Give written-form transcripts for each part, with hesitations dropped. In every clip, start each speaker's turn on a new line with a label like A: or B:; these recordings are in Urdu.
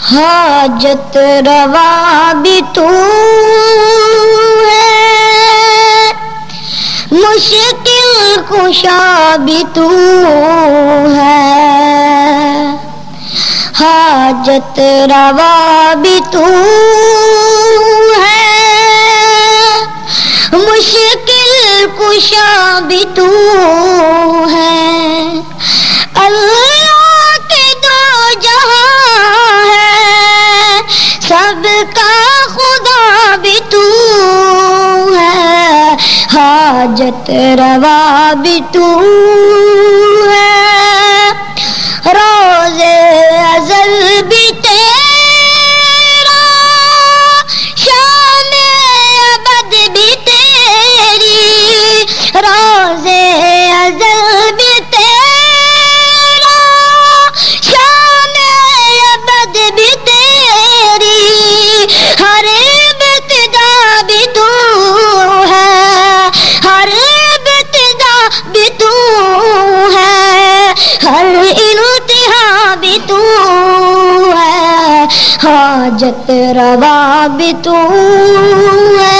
A: حاجت روا بھی تو ہے، مشکل کشا بھی تو ہے، حاجت روا بھی تو ہے، مشکل کشا بھی تو ہے، اللہ کے دو جہاں ہے، سب کا خدا بھی تو ہے، حاجت روا بھی تو ہے، روز ازل بھی تیرا، شام ابد بھی تیری، روز ازل بھی تیرا، شام ابد بھی تیری، ہر ابتدا بھی تو ہے، ہر ابتدا بھی تو ہے، ہر انتہا بھی تو ہے، حاجت روا بھی تو ہے،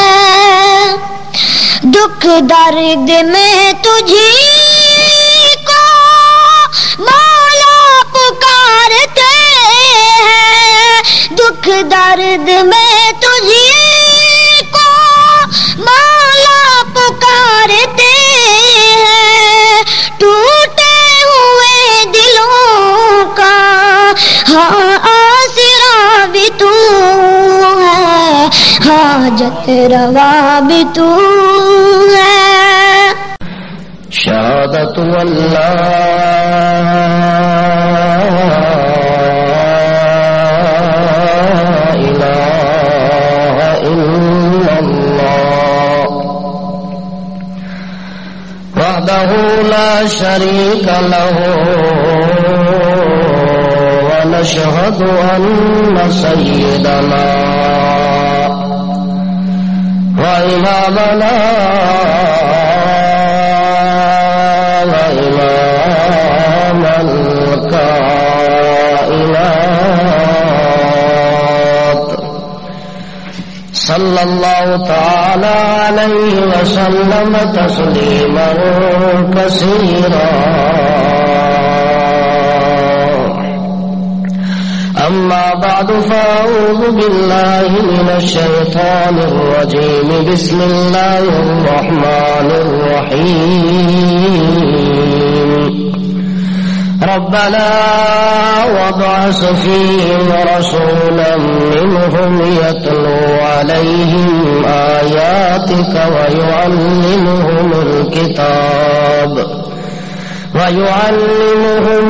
A: دکھ درد میں تجھی کو مولا پکارتے ہیں، دکھ درد میں تجھی کو مولا پکارتے ہیں، ٹوٹے ہوئے دلوں کا ہاں آسرا بھی تو ہے، حاجت روا بھی تو ہے،
B: شہادت اللہ الہ الا اللہ وحدہ لا شریک لہ ونشہد ان سیدنا وإمامنا وإمام الكائنات صلى الله تعالى عليه وسلم تسليما كثيرا. أما بعد فأعوذ بالله من الشيطان الرجيم. بسم الله الرحمن الرحيم. ربنا وابعث فيهم رسولا منهم يتلو عليهم آياتك ويعلمهم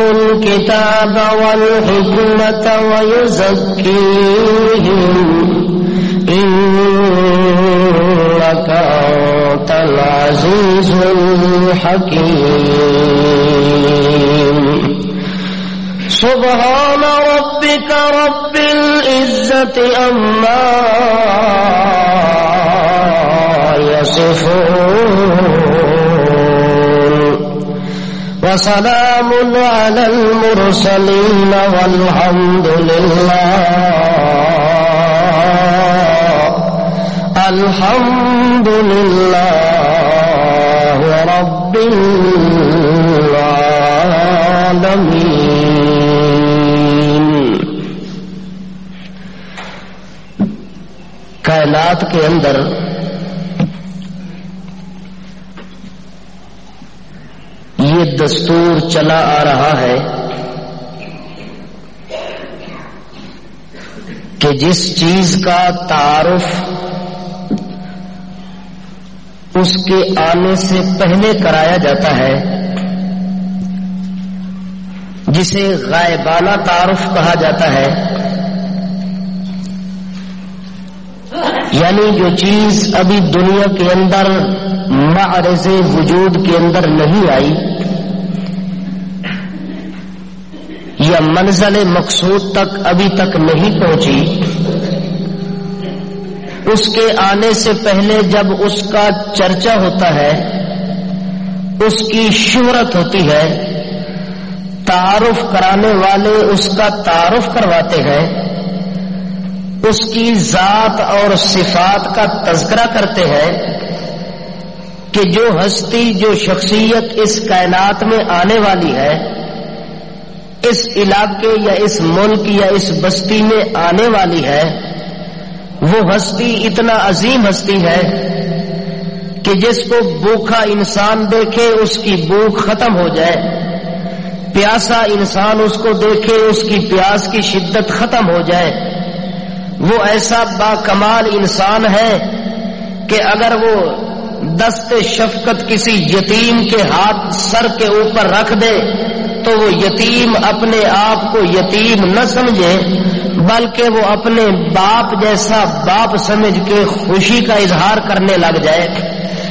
B: الكتاب والحكمة ويزكيهم إنك أنت العزيز الحكيم. سبحان ربك رب العزة عما يصفون وسلام على المرسلين والحمد لله رب العالمين. کائنات کے اندر یہ دستور چلا آ رہا ہے کہ جس چیز کا تعارف اس کے آنے سے پہلے کرایا جاتا ہے جسے غائبانہ تعارف کہا جاتا ہے، یعنی جو چیز ابھی دنیا کے اندر معرض وجود کے اندر نہیں آئی یا منزل مقصود تک ابھی تک نہیں پہنچی، اس کے آنے سے پہلے جب اس کا چرچا ہوتا ہے، اس کی شہرت ہوتی ہے، تعارف کرانے والے اس کا تعارف کرواتے ہیں، اس کی ذات اور صفات کا تذکرہ کرتے ہیں کہ جو ہستی، جو شخصیت اس کائنات میں آنے والی ہے، اس علاقے یا اس ملک یا اس بستی میں آنے والی ہے، وہ ہستی اتنا عظیم ہستی ہے کہ جس کو بھوکا انسان دیکھے اس کی بھوک ختم ہو جائے، پیاسا انسان اس کو دیکھے اس کی پیاس کی شدت ختم ہو جائے۔ وہ ایسا با کمال انسان ہے کہ اگر وہ دست شفقت کسی یتیم کے ہاتھ سر کے اوپر رکھ دے تو وہ یتیم اپنے آپ کو یتیم نہ سمجھے، بلکہ وہ اپنے باپ جیسا باپ سمجھ کے خوشی کا اظہار کرنے لگ جائے۔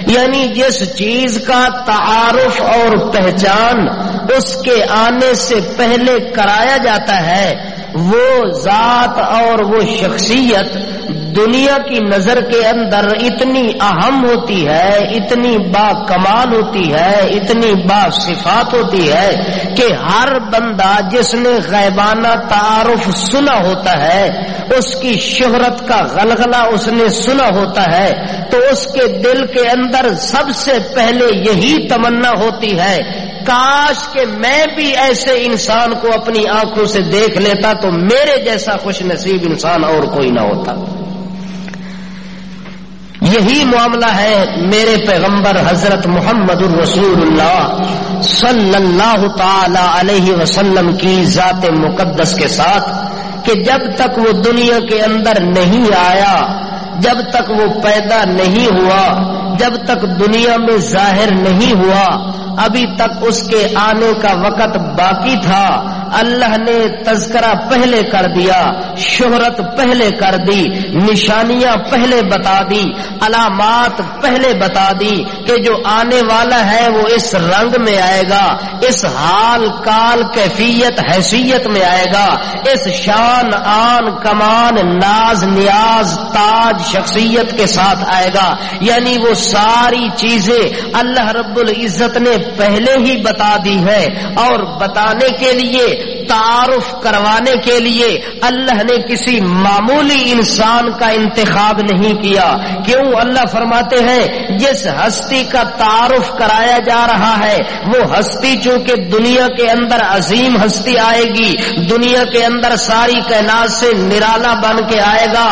B: یعنی جس چیز کا تعارف اور پہچان اس کے آنے سے پہلے کرایا جاتا ہے، وہ ذات اور وہ شخصیت دنیا کی نظر کے اندر اتنی اہم ہوتی ہے، اتنی با کمال ہوتی ہے، اتنی با صفات ہوتی ہے کہ ہر بندہ جس نے غیبانہ تعارف سنا ہوتا ہے، اس کی شہرت کا غلغلہ اس نے سنا ہوتا ہے، تو اس کے دل کے اندر سب سے پہلے یہی تمنا ہوتی ہے، کاش کہ میں بھی ایسے انسان کو اپنی آنکھوں سے دیکھ لیتا تو میرے جیسا خوش نصیب انسان اور کوئی نہ ہوتا۔ یہی معاملہ ہے میرے پیغمبر حضرت محمد الرسول اللہ صلی اللہ تعالی علیہ وسلم کی ذات مقدس کے ساتھ، کہ جب تک وہ دنیا کے اندر نہیں آیا، جب تک وہ پیدا نہیں ہوا، جب تک دنیا میں ظاہر نہیں ہوا، ابھی تک اس کے آنے کا وقت باقی تھا، اللہ نے تذکرہ پہلے کر دیا، شہرت پہلے کر دی، نشانیاں پہلے بتا دی، علامات پہلے بتا دی کہ جو آنے والا ہے وہ اس رنگ میں آئے گا، اس حال کال کیفیت حیثیت میں آئے گا، اس شان آن کمان ناز نیاز تاج شخصیت کے ساتھ آئے گا۔ یعنی وہ ساری چیزیں اللہ رب العزت نے پہلے ہی بتا دی ہے، اور بتانے کے لیے، تعارف کروانے کے لیے اللہ نے کسی معمولی انسان کا انتخاب نہیں کیا۔ کیوں؟ اللہ فرماتے ہیں جس ہستی کا تعارف کرایا جا رہا ہے وہ ہستی چونکہ دنیا کے اندر عظیم ہستی آئے گی، دنیا کے اندر ساری کائنات سے نرالا بن کے آئے گا،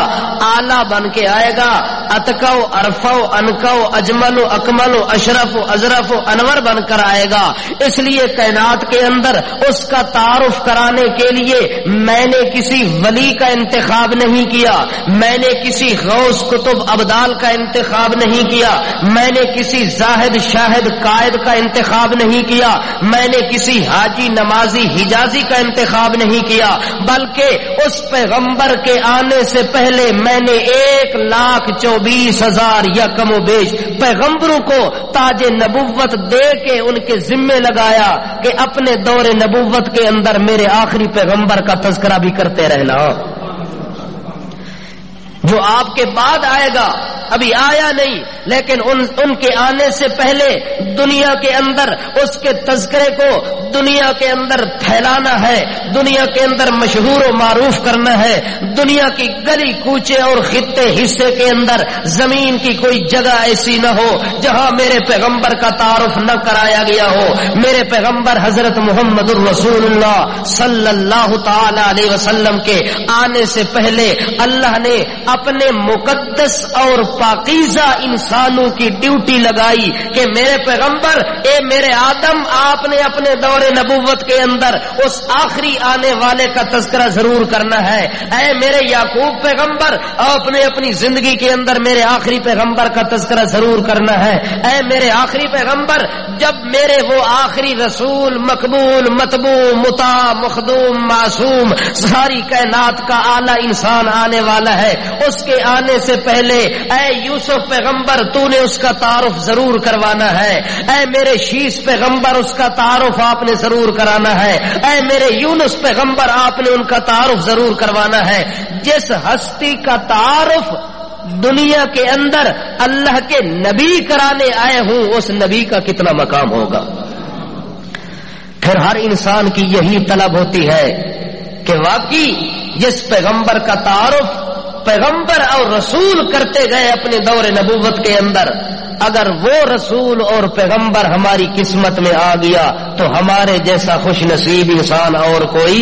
B: اعلیٰ بن کے آئے گا، اتقو ارفو انکو اجمل اکمل اشرف ازرف انور بن کر آئے گا۔ اس لیے کائنات کے اندر اس کا تعارف کرانے کے لیے میں نے کسی ولی کا انتخاب نہیں کیا، میں نے کسی غوث کتب ابدال کا انتخاب نہیں کیا، میں نے کسی زاہد شاہد قائد کا انتخاب نہیں کیا، میں نے کسی حاجی نمازی حجازی کا انتخاب نہیں کیا، بلکہ اس پیغمبر کے آنے سے پہلے میں نے 1,24,000 یا کم و بیش پیغمبروں کو تاج نبوت دے کے ان کے ذمے لگایا کہ اپنے دور نبوت کے اندر میرے آخری پیغمبر کا تذکرہ بھی کرتے رہنا۔ جو آپ کے بعد آئے گا ابھی آیا نہیں، لیکن ان کے آنے سے پہلے دنیا کے اندر اس کے تذکرے کو دنیا کے اندر پھیلانا ہے، دنیا کے اندر مشہور و معروف کرنا ہے، دنیا کی گلی کوچے اور خطے حصے کے اندر زمین کی کوئی جگہ ایسی نہ ہو جہاں میرے پیغمبر کا تعارف نہ کرایا گیا ہو۔ میرے پیغمبر حضرت محمد الرسول اللہ صلی اللہ تعالی علیہ وسلم کے آنے سے پہلے اللہ نے اپنے مقدس اور پاکیزہ انسانوں کی ڈیوٹی لگائی کہ میرے پیغمبر، اے میرے آدم، آپ نے اپنے دور نبوت کے اندر اس آخری آنے والے کا تذکرہ ضرور کرنا ہے۔ اے میرے یعقوب پیغمبر، آپ نے اپنی زندگی کے اندر میرے آخری پیغمبر کا تذکرہ ضرور کرنا ہے۔ اے میرے آخری پیغمبر، جب میرے وہ آخری رسول مقبول مطبوع مطاع مخدوم معصوم ساری کائنات کا اعلیٰ انسان آنے والا ہے، اس کے آنے سے پہلے اے یوسف پیغمبر، تو نے اس کا تعارف ضرور کروانا ہے۔ اے میرے شیش پیغمبر، اس کا تعارف آپ نے ضرور کرانا ہے۔ اے میرے یونس پیغمبر، آپ نے ان کا تعارف ضرور کروانا ہے۔ جس ہستی کا تعارف دنیا کے اندر اللہ کے نبی کرانے آئے ہوں، اس نبی کا کتنا مقام ہوگا۔ پھر ہر انسان کی یہی طلب ہوتی ہے کہ واقعی جس پیغمبر کا تعارف پیغمبر اور رسول کرتے گئے اپنے دور نبوت کے اندر، اگر وہ رسول اور پیغمبر ہماری قسمت میں آ گیا تو ہمارے جیسا خوش نصیب انسان اور کوئی۔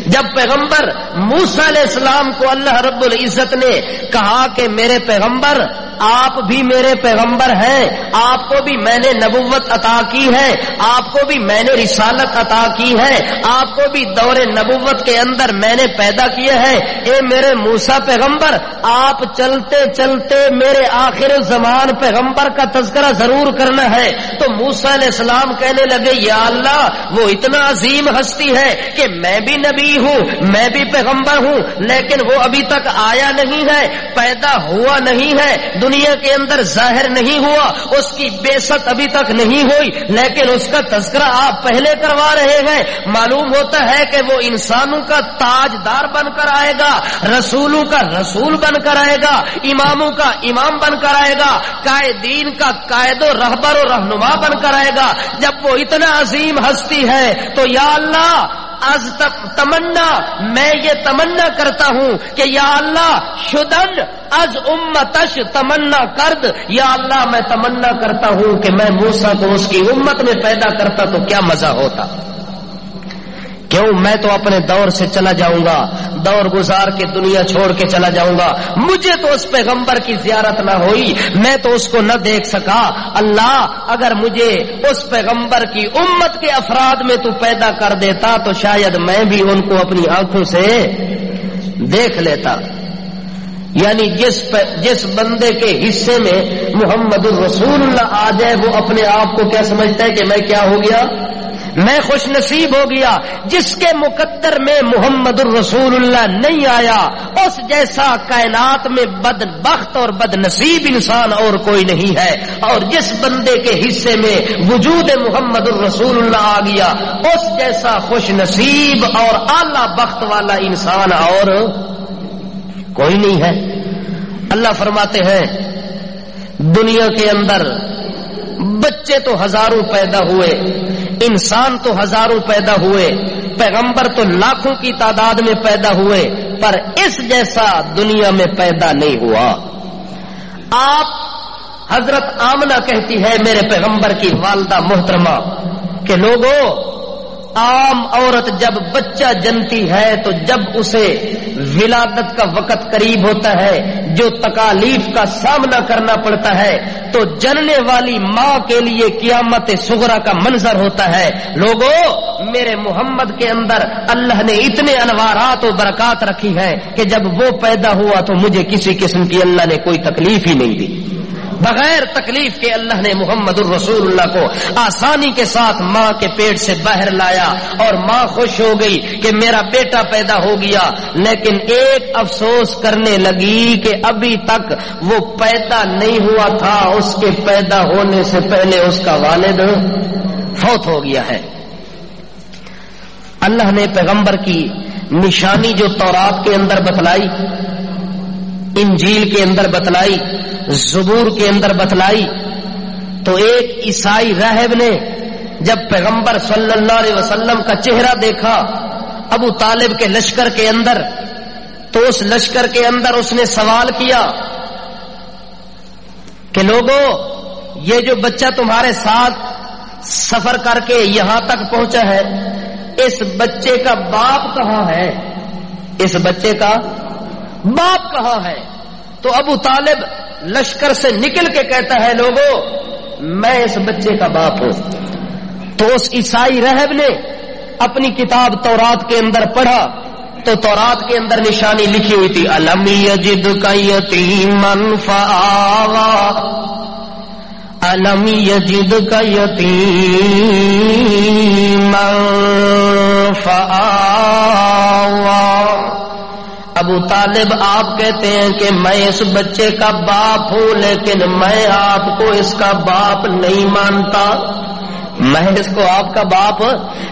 B: جب پیغمبر موسیٰ علیہ السلام کو اللہ رب العزت نے کہا کہ میرے پیغمبر آپ بھی میرے پیغمبر ہیں، آپ کو بھی میں نے نبوت عطا کی ہے، آپ کو بھی میں نے رسالت عطا کی ہے، آپ کو بھی دور نبوت کے اندر میں نے پیدا کیا ہے، اے میرے موسیٰ پیغمبر آپ چلتے چلتے میرے آخر الزمان پیغمبر کا تذکرہ ضرور کرنا ہے۔ تو موسیٰ علیہ السلام کہنے لگے یا اللہ وہ اتنا عظیم ہستی ہے کہ میں بھی نبی ہوں، میں بھی پیغمبر ہوں، لیکن وہ ابھی تک آیا نہیں ہے، پیدا ہوا نہیں ہے، دنیا کے اندر ظاہر نہیں ہوا، اس کی بعثت ابھی تک نہیں ہوئی، لیکن اس کا تذکرہ آپ پہلے کروا رہے ہیں۔ معلوم ہوتا ہے کہ وہ انسانوں کا تاجدار بن کر آئے گا، رسولوں کا رسول بن کر آئے گا، اماموں کا امام بن کر آئے گا، قائدین کا قائد و رہبر و رہنما بن کر آئے گا۔ جب وہ اتنا عظیم ہستی ہے تو یا اللہ از تمنا میں یہ تمنا کرتا ہوں کہ یا اللہ شدن از امتش تمنا کرد، یا اللہ میں تمنا کرتا ہوں کہ میں موسیٰ کو اس کی امت میں پیدا کرتا تو کیا مزہ ہوتا۔ کیوں میں تو اپنے دور سے چلا جاؤں گا، دور گزار کے دنیا چھوڑ کے چلا جاؤں گا، مجھے تو اس پیغمبر کی زیارت نہ ہوئی، میں تو اس کو نہ دیکھ سکا۔ اللہ اگر مجھے اس پیغمبر کی امت کے افراد میں تو پیدا کر دیتا تو شاید میں بھی ان کو اپنی آنکھوں سے دیکھ لیتا۔ یعنی جس بندے کے حصے میں محمد الرسول اللہ آ جائے وہ اپنے آپ کو کیا سمجھتا ہے کہ میں کیا ہو گیا، میں خوش نصیب ہو گیا۔ جس کے مقدر میں محمد الرسول اللہ نہیں آیا اس جیسا کائنات میں بدبخت اور بد نصیب انسان اور کوئی نہیں ہے، اور جس بندے کے حصے میں وجود محمد الرسول اللہ آ گیا اس جیسا خوش نصیب اور اعلیٰ بخت والا انسان اور کوئی نہیں ہے۔ اللہ فرماتے ہیں دنیا کے اندر بچے تو ہزاروں پیدا ہوئے، انسان تو ہزاروں پیدا ہوئے، پیغمبر تو لاکھوں کی تعداد میں پیدا ہوئے، پر اس جیسا دنیا میں پیدا نہیں ہوا۔ آپ حضرت آمنہ کہتی ہے میرے پیغمبر کی والدہ محترمہ کہ لوگوں عام عورت جب بچہ جنتی ہے تو جب اسے ولادت کا وقت قریب ہوتا ہے، جو تکالیف کا سامنا کرنا پڑتا ہے، تو جننے والی ماں کے لیے قیامت صغرا کا منظر ہوتا ہے۔ لوگوں میرے محمد کے اندر اللہ نے اتنے انوارات و برکات رکھی ہیں کہ جب وہ پیدا ہوا تو مجھے کسی قسم کی اللہ نے کوئی تکلیف ہی نہیں دی۔ بغیر تکلیف کے اللہ نے محمد الرسول اللہ کو آسانی کے ساتھ ماں کے پیٹ سے باہر لایا، اور ماں خوش ہو گئی کہ میرا بیٹا پیدا ہو گیا، لیکن ایک افسوس کرنے لگی کہ ابھی تک وہ پیدا نہیں ہوا تھا، اس کے پیدا ہونے سے پہلے اس کا والد فوت ہو گیا ہے۔ اللہ نے پیغمبر کی نشانی جو تورات کے اندر بتلائی، انجیل کے اندر بتلائی، زبور کے اندر بتلائی، تو ایک عیسائی راہب نے جب پیغمبر صلی اللہ علیہ وسلم کا چہرہ دیکھا ابو طالب کے لشکر کے اندر، تو اس لشکر کے اندر اس نے سوال کیا کہ لوگوں یہ جو بچہ تمہارے ساتھ سفر کر کے یہاں تک پہنچا ہے، اس بچے کا باپ کہاں ہے؟ اس بچے کا باپ کہاں ہے؟ تو ابو طالب لشکر سے نکل کے کہتا ہے لوگوں میں اس بچے کا باپ ہوں۔ تو اس عیسائی راہب نے اپنی کتاب تورات کے اندر پڑھا تو تورات کے اندر نشانی لکھی ہوئی تھی الم یجدک یتیما فآوی، الم یجدک یتیما فآوی۔ ابو طالب آپ کہتے ہیں کہ میں اس بچے کا باپ ہوں، لیکن میں آپ کو اس کا باپ نہیں مانتا، میں اس کو آپ کا باپ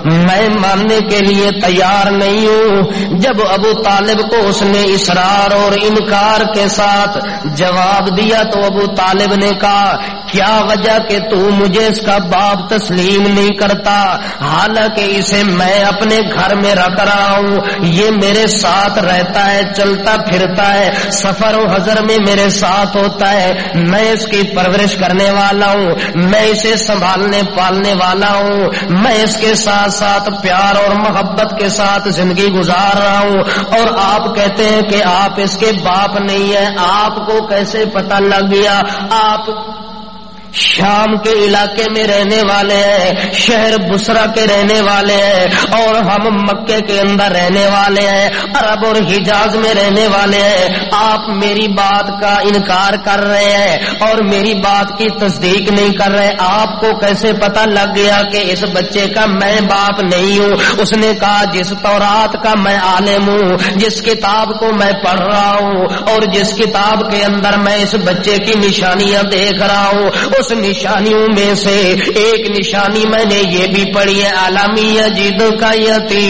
B: میں ماننے کے لیے تیار نہیں ہوں۔ جب ابو طالب کو اس نے اصرار اور انکار کے ساتھ جواب دیا تو ابو طالب نے کہا کیا وجہ کہ تو مجھے اس کا باپ تسلیم نہیں کرتا، حالانکہ اسے میں اپنے گھر میں رکھ رہا ہوں، یہ میرے ساتھ رہتا ہے، چلتا پھرتا ہے، سفر و حضر میں میرے ساتھ ہوتا ہے، میں اس کی پرورش کرنے والا ہوں، میں اسے سنبھالنے پالنے والا ہوں، میں اس کے ساتھ ساتھ پیار اور محبت کے ساتھ زندگی گزار رہا ہوں، اور آپ کہتے ہیں کہ آپ اس کے باپ نہیں ہیں۔ آپ کو کیسے پتہ لگ گیا؟ آپ شام کے علاقے میں رہنے والے ہیں، شہر بصرہ کے رہنے والے ہیں، اور ہم مکے کے اندر رہنے والے ہیں، عرب اور حجاز میں رہنے والے ہیں۔ آپ میری بات کا انکار کر رہے ہیں اور میری بات کی تصدیق نہیں کر رہے، آپ کو کیسے پتہ لگ گیا کہ اس بچے کا میں باپ نہیں ہوں؟ اس نے کہا جس تورات کا میں عالم ہوں، جس کتاب کو میں پڑھ رہا ہوں اور جس کتاب کے اندر میں اس بچے کی نشانیاں دیکھ رہا ہوں، اس نشانیوں میں سے ایک نشانی میں نے یہ بھی پڑھی ہے، عالمی یجد کا یتیما۔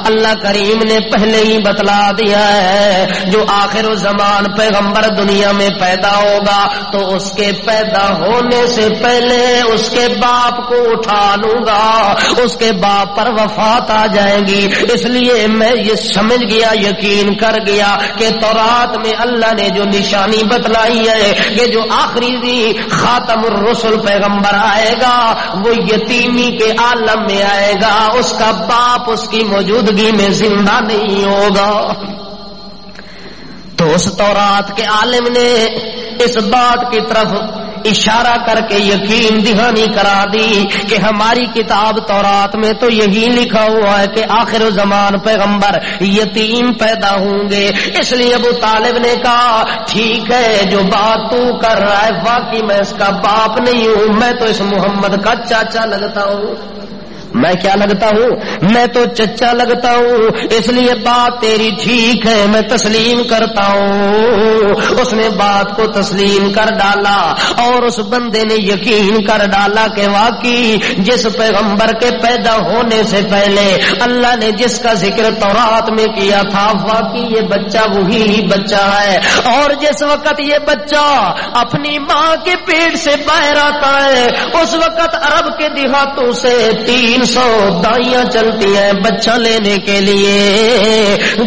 B: اللہ کریم نے پہلے ہی بتلا دیا ہے جو آخر الزمان پیغمبر دنیا میں پیدا ہوگا تو اس کے پیدا ہونے سے پہلے اس کے باپ کو اٹھا لوں گا، اس کے باپ پر وفات آ جائے گی۔ اس لیے میں یہ سمجھ گیا، یقین کر گیا کہ تورات میں اللہ نے جو نشانی بتلائی ہے کہ جو آخری خاتم الرسل پیغمبر آئے گا وہ یتیمی کے عالم میں آئے گا، اس کا باپ اس کی موجودگی میں زندہ نہیں ہوگا۔ تو اس تورات کے عالم نے اس بات کی طرف اشارہ کر کے یقین دہانی کرا دی کہ ہماری کتاب تورات میں تو یہی لکھا ہوا ہے کہ آخر الزمان پیغمبر یتیم پیدا ہوں گے۔ اس لیے ابو طالب نے کہا ٹھیک ہے جو بات تو کر رہا ہے واقعی میں اس کا باپ نہیں ہوں، میں تو اس محمد کا چاچا لگتا ہوں۔ میں کیا لگتا ہوں؟ میں تو چچا لگتا ہوں، اس لیے بات تیری ٹھیک ہے، میں تسلیم کرتا ہوں۔ اس نے بات کو تسلیم کر ڈالا اور اس بندے نے یقین کر ڈالا کہ واقعی جس پیغمبر کے پیدا ہونے سے پہلے اللہ نے جس کا ذکر تورات میں کیا تھا واقعی یہ بچہ وہی بچہ ہے، اور جس وقت یہ بچہ اپنی ماں کے پیٹ سے باہر آتا ہے اس وقت عرب کے دیہاتوں سے 300 دائیاں چلتی ہیں بچہ لینے کے لیے،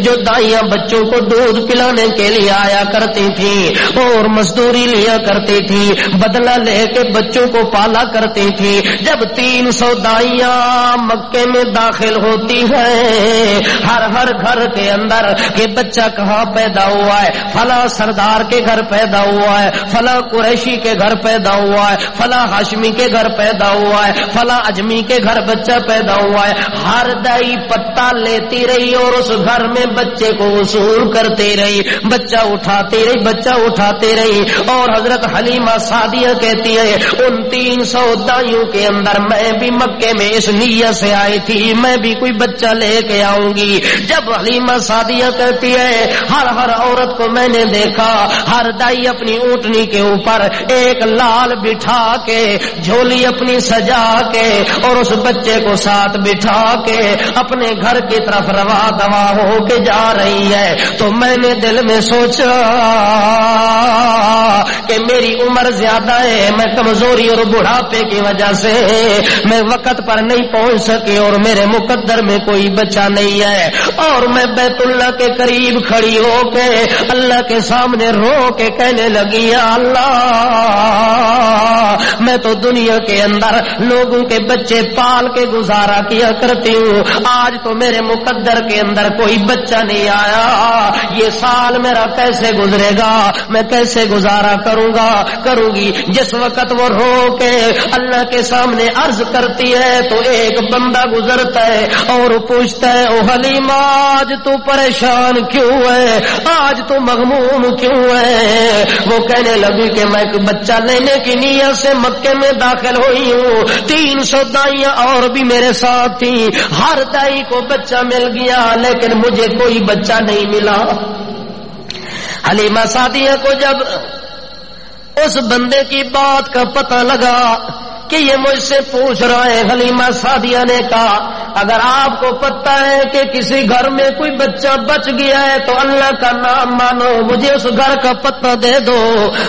B: جو دائیاں بچوں کو دودھ پلانے کے لیے آیا کرتی تھی اور مزدوری لیا کرتی تھی، بدلہ لے کے بچوں کو پالا کرتی تھی۔ جب 300 دائیاں مکے میں داخل ہوتی ہیں ہر گھر کے اندر کہ بچہ کہاں پیدا ہوا ہے، فلاں سردار کے گھر پیدا ہوا ہے، فلاں قریشی کے گھر پیدا ہوا ہے، فلاں ہاشمی کے گھر پیدا ہوا ہے، فلاں اجمی کے گھر بچہ پیدا ہوا ہے، ہر دائی پتہ لیتی رہی اور اس گھر میں بچے کو وصول کرتے رہی، بچہ اٹھاتے رہی، بچہ اٹھاتے رہی۔ اور حضرت حلیمہ سعدیہ کہتی ہے ان 300 دائیوں کے اندر میں بھی مکے میں اس نیت سے آئی تھی میں بھی کوئی بچہ لے کے آؤں گی۔ جب حلیمہ سعدیہ کہتی ہے ہر عورت کو میں نے دیکھا، ہر دائی اپنی اونٹنی کے اوپر ایک لال بٹھا کے جھولی اپنی سجا کے اور اس بچے کو ساتھ بٹھا کے اپنے گھر کی طرف روا دوا ہو کے جا رہی ہے، تو میں نے دل میں سوچا کہ میری عمر زیادہ ہے، میں کمزوری اور بڑھاپے کی وجہ سے میں وقت پر نہیں پہنچ سکی اور میرے مقدر میں کوئی بچہ نہیں ہے، اور میں بیت اللہ کے قریب کھڑی ہو کے اللہ کے سامنے رو کے کہنے لگی یا اللہ میں تو دنیا کے اندر لوگوں کے بچے پال کے گزارا کیا کرتی ہوں، آج تو میرے مقدر کے اندر کوئی بچہ نہیں آیا، یہ سال میرا کیسے گزرے گا، میں کیسے گزارا کروں گی۔ جس وقت وہ رو کے اللہ کے سامنے عرض کرتی ہے تو ایک بندہ گزرتا ہے اور پوچھتا ہے او حلیمہ آج تو پریشان کیوں ہے، آج تو مغموم کیوں ہے؟ وہ کہنے لگی کہ میں بچہ لینے کی نیت سے مکے میں داخل ہوئی ہوں، 300 دائیاں اور بھی میرے ساتھ تھی، ہر دائی کو بچہ مل گیا لیکن مجھے کوئی بچہ نہیں ملا۔ حلیمہ سعدیہ کو جب اس بندے کی بات کا پتہ لگا کہ یہ مجھ سے پوچھ رہا ہے. حلیمہ سعدیہ نے کہا اگر آپ کو پتہ ہے کہ کسی گھر میں کوئی بچہ بچ گیا ہے تو اللہ کا نام مانو, مجھے اس گھر کا پتہ دے دو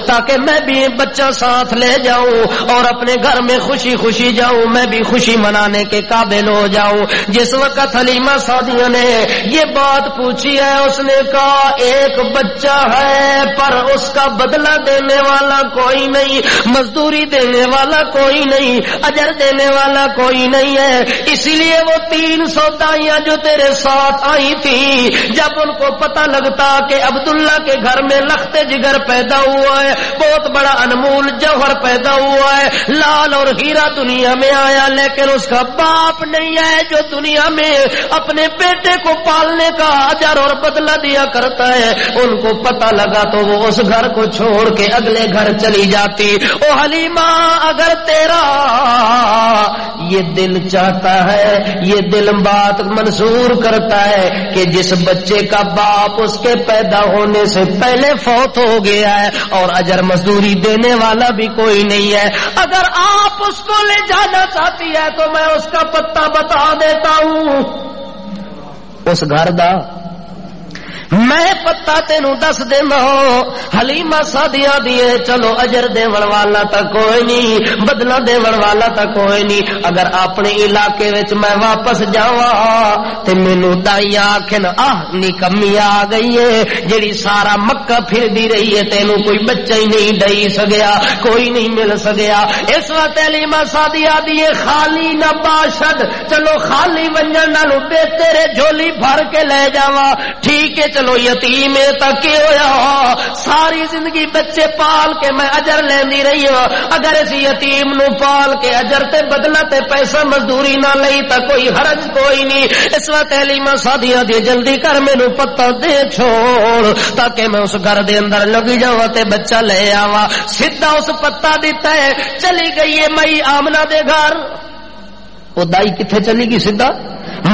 B: تاکہ میں بھی بچہ ساتھ لے جاؤں اور اپنے گھر میں خوشی خوشی جاؤں, میں بھی خوشی منانے کے قابل ہو جاؤں. جس وقت حلیمہ سعدیہ نے یہ بات پوچھی ہے اس نے کہا ایک بچہ ہے پر اس کا بدلہ دینے والا کوئی نہیں, مزدوری دینے والا کوئی نہیں, اجر دینے والا کوئی نہیں ہے. اسی لیے وہ 300 دائیاں جو تیرے ساتھ آئی تھی جب ان کو پتہ لگتا کہ عبداللہ کے گھر میں لخت جگر پیدا ہوا ہے, بہت بڑا انمول جوہر پیدا ہوا ہے, لال اور ہیرا دنیا میں آیا لیکن اس کا باپ نہیں ہے جو دنیا میں اپنے بیٹے کو پالنے کا اجر اور بدلہ دیا کرتا ہے, ان کو پتہ لگا تو وہ اس گھر کو چھوڑ کے اگلے گھر چلی جاتی. او حلیمہ اگر تیرا یہ دل چاہتا ہے, یہ دل بات منظور کرتا ہے کہ جس بچے کا باپ اس کے پیدا ہونے سے پہلے فوت ہو گیا ہے اور اجر مزدوری دینے والا بھی کوئی نہیں ہے, اگر آپ اس کو لے جانا چاہتی ہے تو میں اس کا پتہ بتا دیتا ہوں. اس گھر دا میں پتہ تینوں دس دینا. حلیمہ سعدیہ دیے چلو اجر دیون والا تا کوئی نہیں, بدلہ دیون والا تا کوئی نہیں, اگر اپنے علاقے وچ میں واپس جاواں تے مینوں دائیاں آکھن نکمی آ گئی ہے جڑی سارا مکہ پھردی رہی ہے, تینوں کوئی بچہ ہی نہیں دئی سگیا, کوئی نہیں مل سگیا. اس وقت حلیمہ سعدیہ دیے خالی نہ باشد, چلو خالی ونجن نالوں بہتر ہے جھولی بھر کے لے جاواں. ٹھیک ہے چلو یتیم تک ہویا, ساری زندگی بچے پال کے میں اجر لیندی رہی ہوں, اگر اس یتیم نو پال کے اجر تے بدلہ تے پیسہ مزدوری نہ لئی تا کوئی حرج کوئی نہیں. اس وقت حلیمہ سعدیہ دی جلدی کر مینوں پتہ دے چھوڑ تاکہ میں اس گھر دے اندر لگ جاواں تے بچہ لے آواں. سیدھا اس پتہ دیتا ہے, چلی گئی ہے مائی آمنہ دے گھر. وہ دائی کتھے چلی گئی؟ سیدھا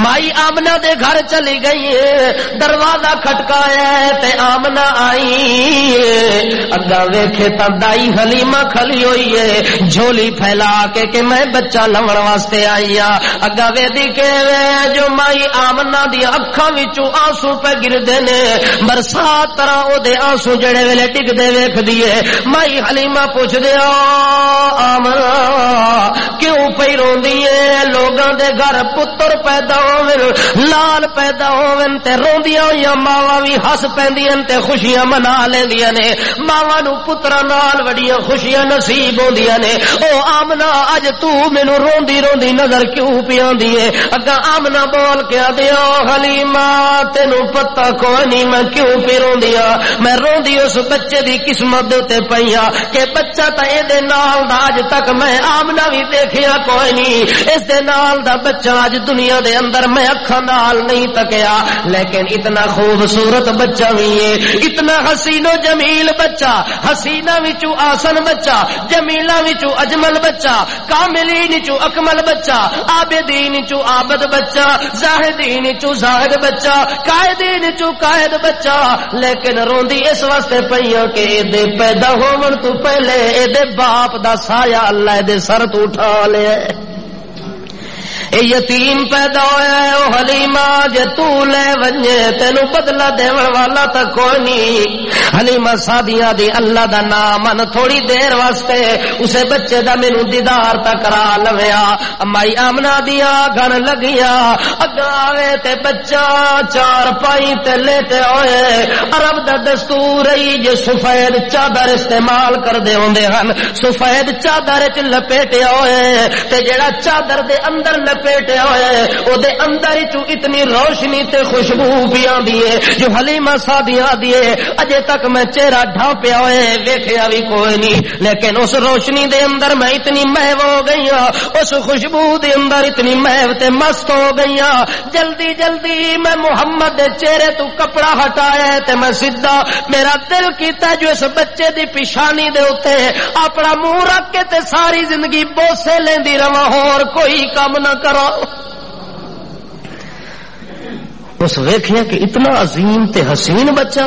B: مائی آمنہ دے گھر چلی گئی ہے. دروازہ کھٹکایا ہے تے آمنہ آئی, اگا ویکھے تا دائی حلیمہ کھلی ہوئی ہے جھولی پھیلا کے کہ میں بچہ لون واسطے آئی ہاں. اگا ویدی کہ جو مائی آمنہ دی اکھاں وچوں آنسو پہ گردے نے, برسات طرح او دے آنسو جڑے ویلے ڈگدے ویکھدی ہے. مائی حلیمہ پوچھ دے آمنہ کیوں پئی روندی ہے؟ لوگاں دے گھر پتر پیدا لال پیدا ہوون تے روندیاں ہوئیاں ماواں وی ہس پیندیاں تے خوشیاں منا لیندیاں نے, ماواں نو پتراں نال وڈیاں خوشیاں نصیب ہوندیاں نے. او آمنہ اج تو مینوں روندی روندی نظر کیوں پیاندی ہے؟ اگا آمنہ بول کے آدیا حلیمہ تینوں پتہ کوئی نہیں میں کیوں پی روندیاں, میں روندی اس بچے دی قسمت دے تے پئیاں کہ بچہ تا اے دے نال دا اج تک میں آمنہ وی دیکھیا کوئی نہیں, اس دے نال دا بچہ اج دنیا دے اندر میں اکھاں نال نہیں تکیا, لیکن اتنا خوبصورت بچہ بھی ہے, اتنا حسین و جمیل بچہ, حسینہ وچوں آسن بچہ, جمیلہ وچوں اجمل بچہ, کاملین وچوں اکمل بچہ, عابدین وچوں عابد بچہ, زاہدین وچوں زاہد بچہ, قائدین وچوں قائد بچہ. لیکن روندی اس واسطے پئیاں کہ اے دے پیدا ہون تو پہلے اے دے باپ دا سایہ اللہ دے سر تو اٹھا لے. اے یتیم پیدا ہویا ہے, او حلیمہ جے تو لے ونجے تینوں بدلہ دیون والا تا کوئی نہیں. حلیمہ سعدیہ دی اللہ دا نام من تھوڑی دیر واسطے اسے بچے دا مینوں دیدار تا کرا لویا. مائی آمنہ دیا گھن لگیا, اگاوے تے بچہ چار پائی تے لیٹے ہوئے. عرب دا دستور ہے جے سفید چادر استعمال کر دے ہوندے ہن, سفید چادر وچ لپیٹے ہوئے تے جڑا چادر دے اندر لپیٹے ہوئے او دے اندر چوں اتنی روشنی تے خوشبو بھی آندی ہے جو حلیمہ سعدیہ دی اجے تک میں چہرہ ڈھانپیا ہوئے ویکھیا بھی کوئی نہیں, لیکن اس روشنی دے اندر میں اتنی محو ہو گئی ہوں, اس خوشبو دے اندر اتنی محو تے مست ہو گئی ہوں. جلدی جلدی میں محمد دے چہرے تو کپڑا ہٹایا تے میں سیدھا میرا دل کیتا جو اس بچے دی پیشانی دے اوتے اپنا منہ رکھ کے تے ساری زندگی بوسے لیندی رواں اور کوئی کام نہ کرو. اس ویکھیا کہ اتنا عظیم تے حسین بچہ,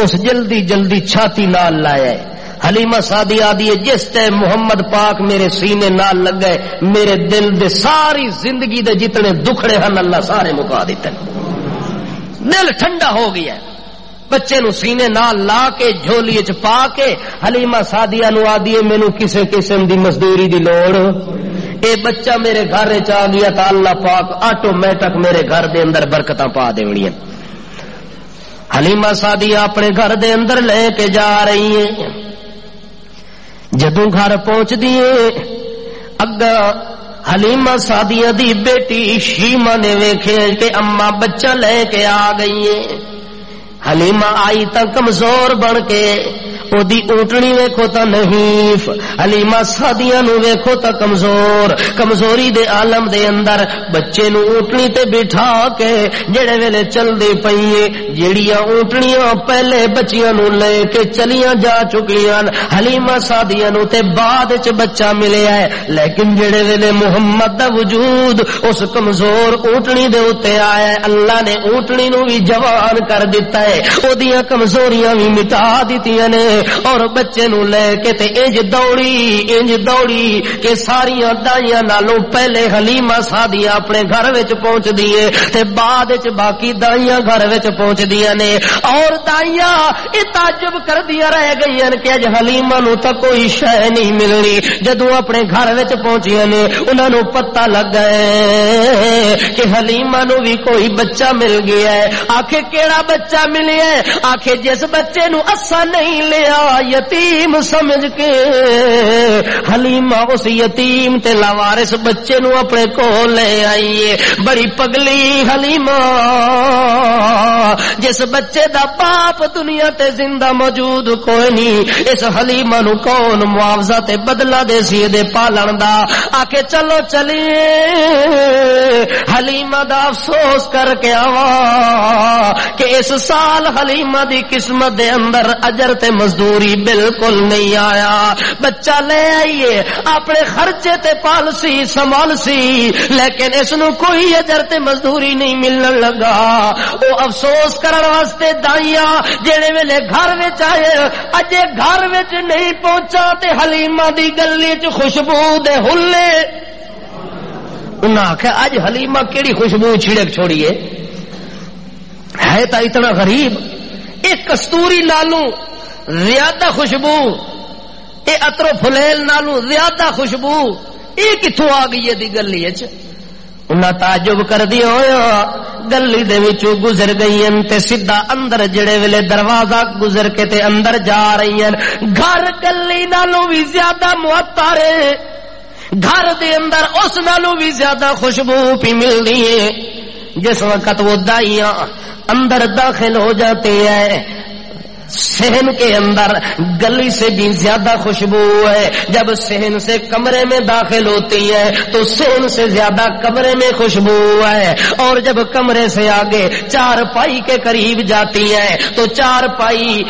B: اس جلدی جلدی چھاتی نال لایا ہے, حلیمہ سعدیہ آدھی ہے جس تے محمد پاک میرے سینے نال لگ گئے میرے دل دے ساری زندگی دے جتنے دکھڑے ہن اللہ سارے مکا دیتے، دل ٹھنڈا ہو گیا۔ بچے نو سینے نال لا کے جھولی چ پا کے حلیمہ سعدیہ نو آدھی ہے مینوں کسے قسم دی مزدوری دی لوڑ، اے بچہ میرے گھر چ آ گیا تا اللہ پاک آٹومیٹک میرے گھر دے اندر برکتاں پا دینیاں۔ حلیمہ سعدیہ اپنے گھر دے اندر لے کے جا رہی ہیں، جدوں گھر پہنچ دیے اگا حلیمہ سعدیہ دی بیٹی شیما نے ویکھے کہ اماں بچہ لے کے آ گئی ہے۔ حلیمہ آئی تا کمزور بن کے، او دی اونٹنی ویکھو تا نحیف، حلیمہ سعدیہ نو ویکھو تا کمزور، کمزوری دے عالم دے اندر بچے نو اونٹنی تے بٹھا کے جڑے ویلے چل دے پئیے، جڑیاں اونٹنیاں پہلے بچیاں نو لے کے چلیاں جا چکیاں، حلیمہ سعدیہ نو تے بعد وچ بچہ ملیا ہے، لیکن جڑے ویلے محمد دا وجود اس کمزور اونٹنی دے اوتے آیا ہے، اللہ نے اونٹنی نو بھی جوان کر دتا ہے، او دیاں کمزوریاں بھی مٹا دتیاں نے، اور بچے نو لے کے تے انج دوڑی کہ ساریاں دائیاں نالوں پہلے حلیمہ سعدیہ اپنے گھر وچ پہنچ دیے تے بعد وچ باقی دائیاں گھر وچ پہنچ دیاں نے، اور دائیاں اے تعجب کر دیا رہ گئیاں کہ اج حلیمہ نو تا کوئی شے نہیں ملنی۔ جدوں اپنے گھر وچ پہنچیاں نے انہاں نو پتہ لگ گئے کہ حلیمہ نو بھی کوئی بچہ مل گیا ہے۔ آکھے کیڑا بچہ ملیا ہے؟ آکھے جس بچے نو اسا نہیں لیا یتیم سمجھ کے حلیمہ اس یتیم تے لاوارث بچے نو اپنے کول لے آئیے۔ بڑی پگلی حلیمہ، جس بچے دا باپ دنیا تے زندہ موجود کوئی نہیں، اس حلیمہ نو کون معاوضہ تے بدلہ دے سی دے پالن دا؟ آکے چلو چلیے حلیمہ دا افسوس کر کے آوا کہ اس سال حلیمہ دی قسمت دے اندر اجر تے مزدوری بالکل نہیں آیا۔ بچہ لے آئیے اپنے خرچے تے پالسی سنبھالسی، لیکن اس نو کوئی اجر تے مزدوری نہیں ملن لگا۔ او افسوس کرن واسطے دائیاں جڑے ویلے گھر وچ آئے اجے گھر وچ نہیں پہنچا تے حلیمہ دی گلی چ خوشبو دے ہلے، انہاں آکھیا اج حلیمہ کیڑی خوشبو چھڑک چھوڑیے، ہے تا اتنا غریب، ایک کستوری نالوں زیادہ خوشبو، اے عطر و فلیل نالوں زیادہ خوشبو اے کتھوں آ گئی ہے دی گلی وچ؟ انہاں تعجب کر دیا ہویا گلی دے وچوں گزر گئی ہیں تے سیدھا اندر جڑے ویلے دروازہ گزر کے تے اندر جا رہی ہیں۔ گھر گلی نالوں بھی زیادہ معطر ہے، گھر دے اندر اس نالوں بھی زیادہ خوشبو پی ملدی ہے۔ جس وقت وہ دائیاں اندر داخل ہو جاتے ہیں صحن کے اندر گلی سے بھی زیادہ خوشبو ہے، جب صحن سے کمرے میں داخل ہوتی ہے تو صحن سے زیادہ کمرے میں خوشبو ہے، اور جب کمرے سے آگے چار پائی کے قریب جاتی ہے تو چار پائی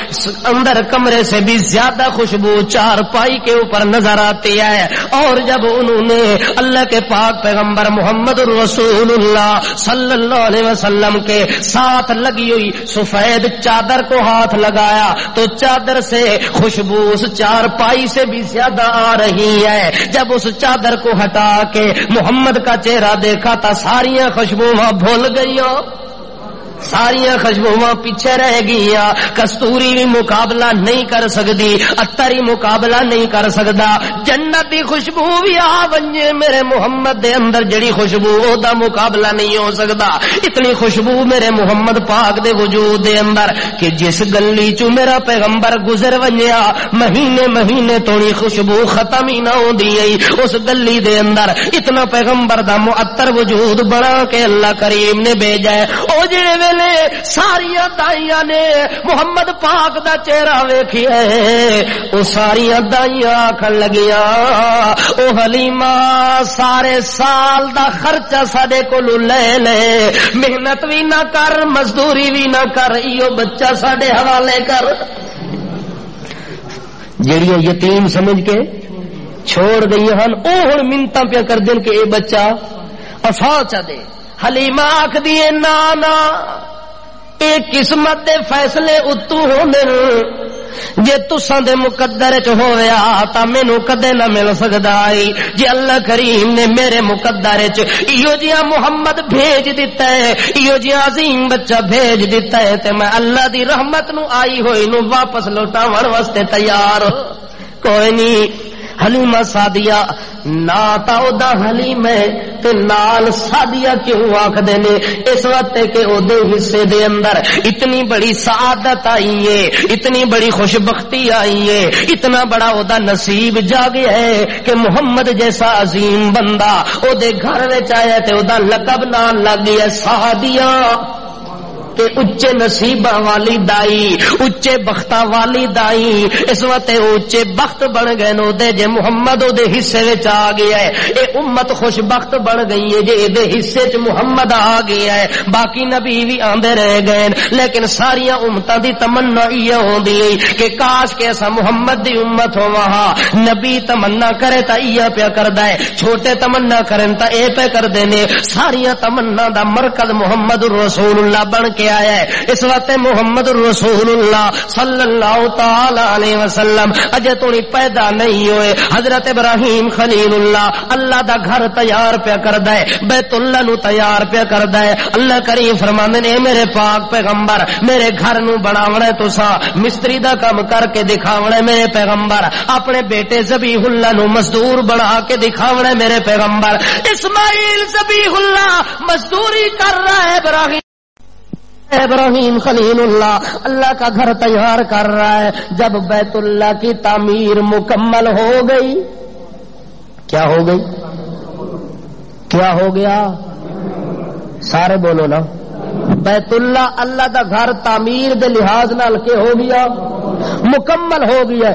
B: اندر کمرے سے بھی زیادہ خوشبو چار پائی کے اوپر نظر آتی ہے۔ اور جب انہوں نے اللہ کے پاک پیغمبر محمد رسول اللہ صلی اللہ علیہ وسلم کے ساتھ لگی ہوئی سفید چادر کو ہاتھ لگا تو چادر سے خوشبو اس چار پائی سے بھی زیادہ آ رہی ہے۔ جب اس چادر کو ہٹا کے محمد کا چہرہ دیکھا تا ساریاں خوشبوواں بھول گئیاں، ساریاں خوشبوواں پیچھے رہ گئیاں۔ کستوری بھی مقابلہ نہیں کر سکتی، عطر ہی مقابلہ نہیں کر سکتا، جنت دی خوشبو بھی آ ونجے میرے محمد دے اندر جڑی خوشبو او دا مقابلہ نہیں ہو سکتا۔ اتنی خوشبو میرے محمد پاک دے وجود دے اندر کہ جس گلی چوں میرا پیغمبر گزر ونجیا مہینے مہینے تھوڑی خوشبو ختم ہی نہ ہوندی ہے، اس گلی دے اندر اتنا پیغمبر دا معطر وجود بنا کے اللہ کریم نے بھیجا ہے۔ او جڑے ساریاں دائیاں نے محمد پاک دا چہرہ ویکھیا او ساریاں دائیاں آکھن لگیاں او حلیمہ سارے سال دا خرچہ ساڈے کولوں لے لے، محنت بھی نہ کر مزدوری بھی نہ کر، ایو بچہ ساڈے حوالے کر۔ جڑیاں یتیم سمجھ کے چھوڑ گئی ہن او ہن منتاں پیا کر دین کہ اے بچہ افا چا دے۔ حلیمہ آکھ دیے نا نا اے قسمت دے فیصلے اتو ہوندے جے تساں دے مقدر چ ہویا تا مینوں کدے نہ مل سکدا اے جے اللہ کریم نے میرے مقدر چ ایو جیا محمد بھیج دتا ہے ایو جیا عظیم بچہ بھیج دتا ہے تے میں اللہ دی رحمت نو آئی ہوئی نو واپس لوٹاون واسطے تیار کوئی نہیں حلیمہ سعدیہ نا تا اودا حلیم ہے تے نال سعدیہ کیوں آکھدے نے اس وقت کہ اودے حصے دے اندر اتنی بڑی سعادت آئی ہے اتنی بڑی خوش بختی آئی ہے اتنا بڑا اودا نصیب جاگیا ہے کہ محمد جیسا عظیم بندہ اودے گھر وچ آیا تے اودا لقب نال لگ گیا سعدیہ کہ اچے نصیباں والی دائی اچے بختاں والی دائی اس وقت اچے بخت بن گئے نو دے جے محمد او دے حصے وچ آ گیا ہے اے امت خوش بخت بن گئی ہے جے دے حصے وچ محمد آ گیا ہے باقی نبی بھی آندے رہ گئے لیکن ساریاں امتاں دی تمنا یہ ہوندی ہے کہ کاش کہ ایسا محمد دی امت ہوواں نبی تمنا کرے تا یہ پیا کردا ہے چھوٹے تمنا کرن تا اے پہ کر دینے ساریاں تمنا دا مرکز محمد رسول اللہ بن کے آیا ہے اس وقت محمد رسول اللہ صلی اللہ تعالی علیہ وسلم اجے توڑی پیدا نہیں ہوئے حضرت ابراہیم خلیل اللہ اللہ دا گھر تیار پیا کردا ہے بیت اللہ نو تیار پیا کردا ہے اللہ کریم فرماندے نے میرے پاک پیغمبر میرے گھر نو بناونا تساں مستری دا کام کر کے دکھاونا میرے پیغمبر اپنے بیٹے ذبیح اللہ نو مزدور بنا کے دکھاونا میرے پیغمبر اسماعیل ذبیح اللہ مزدوری کر رہا ہے ابراہیم خلیل اللہ اللہ کا گھر تیار کر رہا ہے جب بیت اللہ کی تعمیر مکمل ہو گئی کیا ہو گئی کیا ہو گیا سارے بولو نا بیت اللہ اللہ دا گھر تعمیر دے لحاظ نال کے ہو گیا مکمل ہو گیا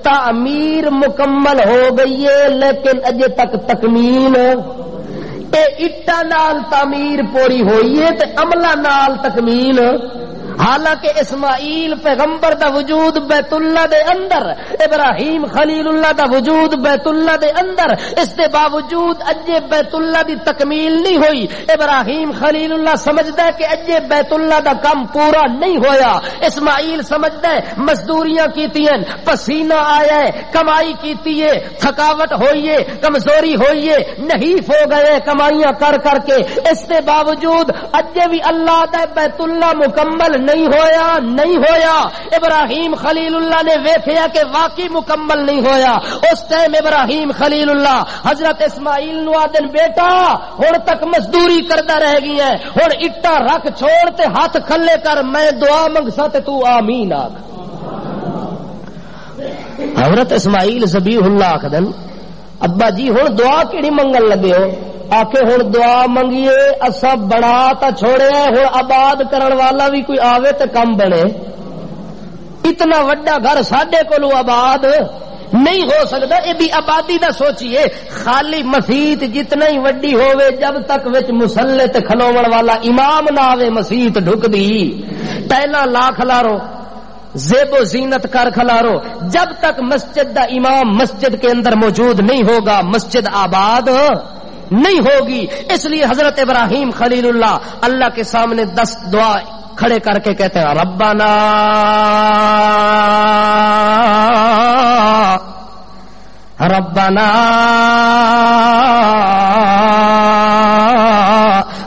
B: تعمیر مکمل ہو گئی ہے لیکن اجے تک تکمیل اے اٹا نال تعمیر پوری ہوئی ہے تے عملہ نال تکمیل حالانکہ اسماعیل پیغمبر دا وجود بیت اللہ دے اندر ابراہیم خلیل اللہ دا وجود بیت اللہ دے اندر اس دے باوجود اجے بیت اللہ دی تکمیل نہیں ہوئی ابراہیم خلیل اللہ سمجھدا ہے کہ اجے بیت اللہ دا کام پورا نہیں ہویا اسماعیل سمجھدا ہے مزدوریاں کیتیاں پسینہ آیا ہے کمائی کیتی ہے تھکاوٹ ہوئی ہے کمزوری ہوئی ہے نحیف ہو گئے کمائیاں کر کر کے اس دے باوجود اجے بھی اللہ دا بیت اللہ مکمل نہیں ہویا ابراہیم خلیل اللہ نے ویکھیا کہ واقعی مکمل نہیں ہویا اس ٹائم ابراہیم خلیل اللہ حضرت اسماعیل نو آدن بیٹا ہن تک مزدوری کردا رہ گئی ہے ہن اٹا رکھ چھوڑ تے ہاتھ کھلے کر میں دعا منگسا تے تو آمین آکھ حضرت اسماعیل ذبیح اللہ آکھدن ابا جی ہن دعا کیڑی منگن لگے ہو آکے ہن دعا منگیے اسا بڑا تا چھوڑے ہن آباد کرن والا بھی کوئی آوے تے کم بنے اتنا وڈا گھر ساڈے کولو آباد نہیں ہو سکتا یہ بھی آبادی دا سوچیے خالی مسیت جتنا ہی وڈی ہووے جب تک وچ مصلی تے کھلوون والا امام نہ آوے مسیت ڈھک دی پہلا لا کھلارو زیب و زینت کر کھلارو جب تک مسجد دا امام مسجد کے اندر موجود نہیں ہوگا مسجد آباد نہیں ہوگی اس لیے حضرت ابراہیم خلیل اللہ اللہ کے سامنے 10 دعا کھڑے کر کے کہتے ہیں ربنا ربنا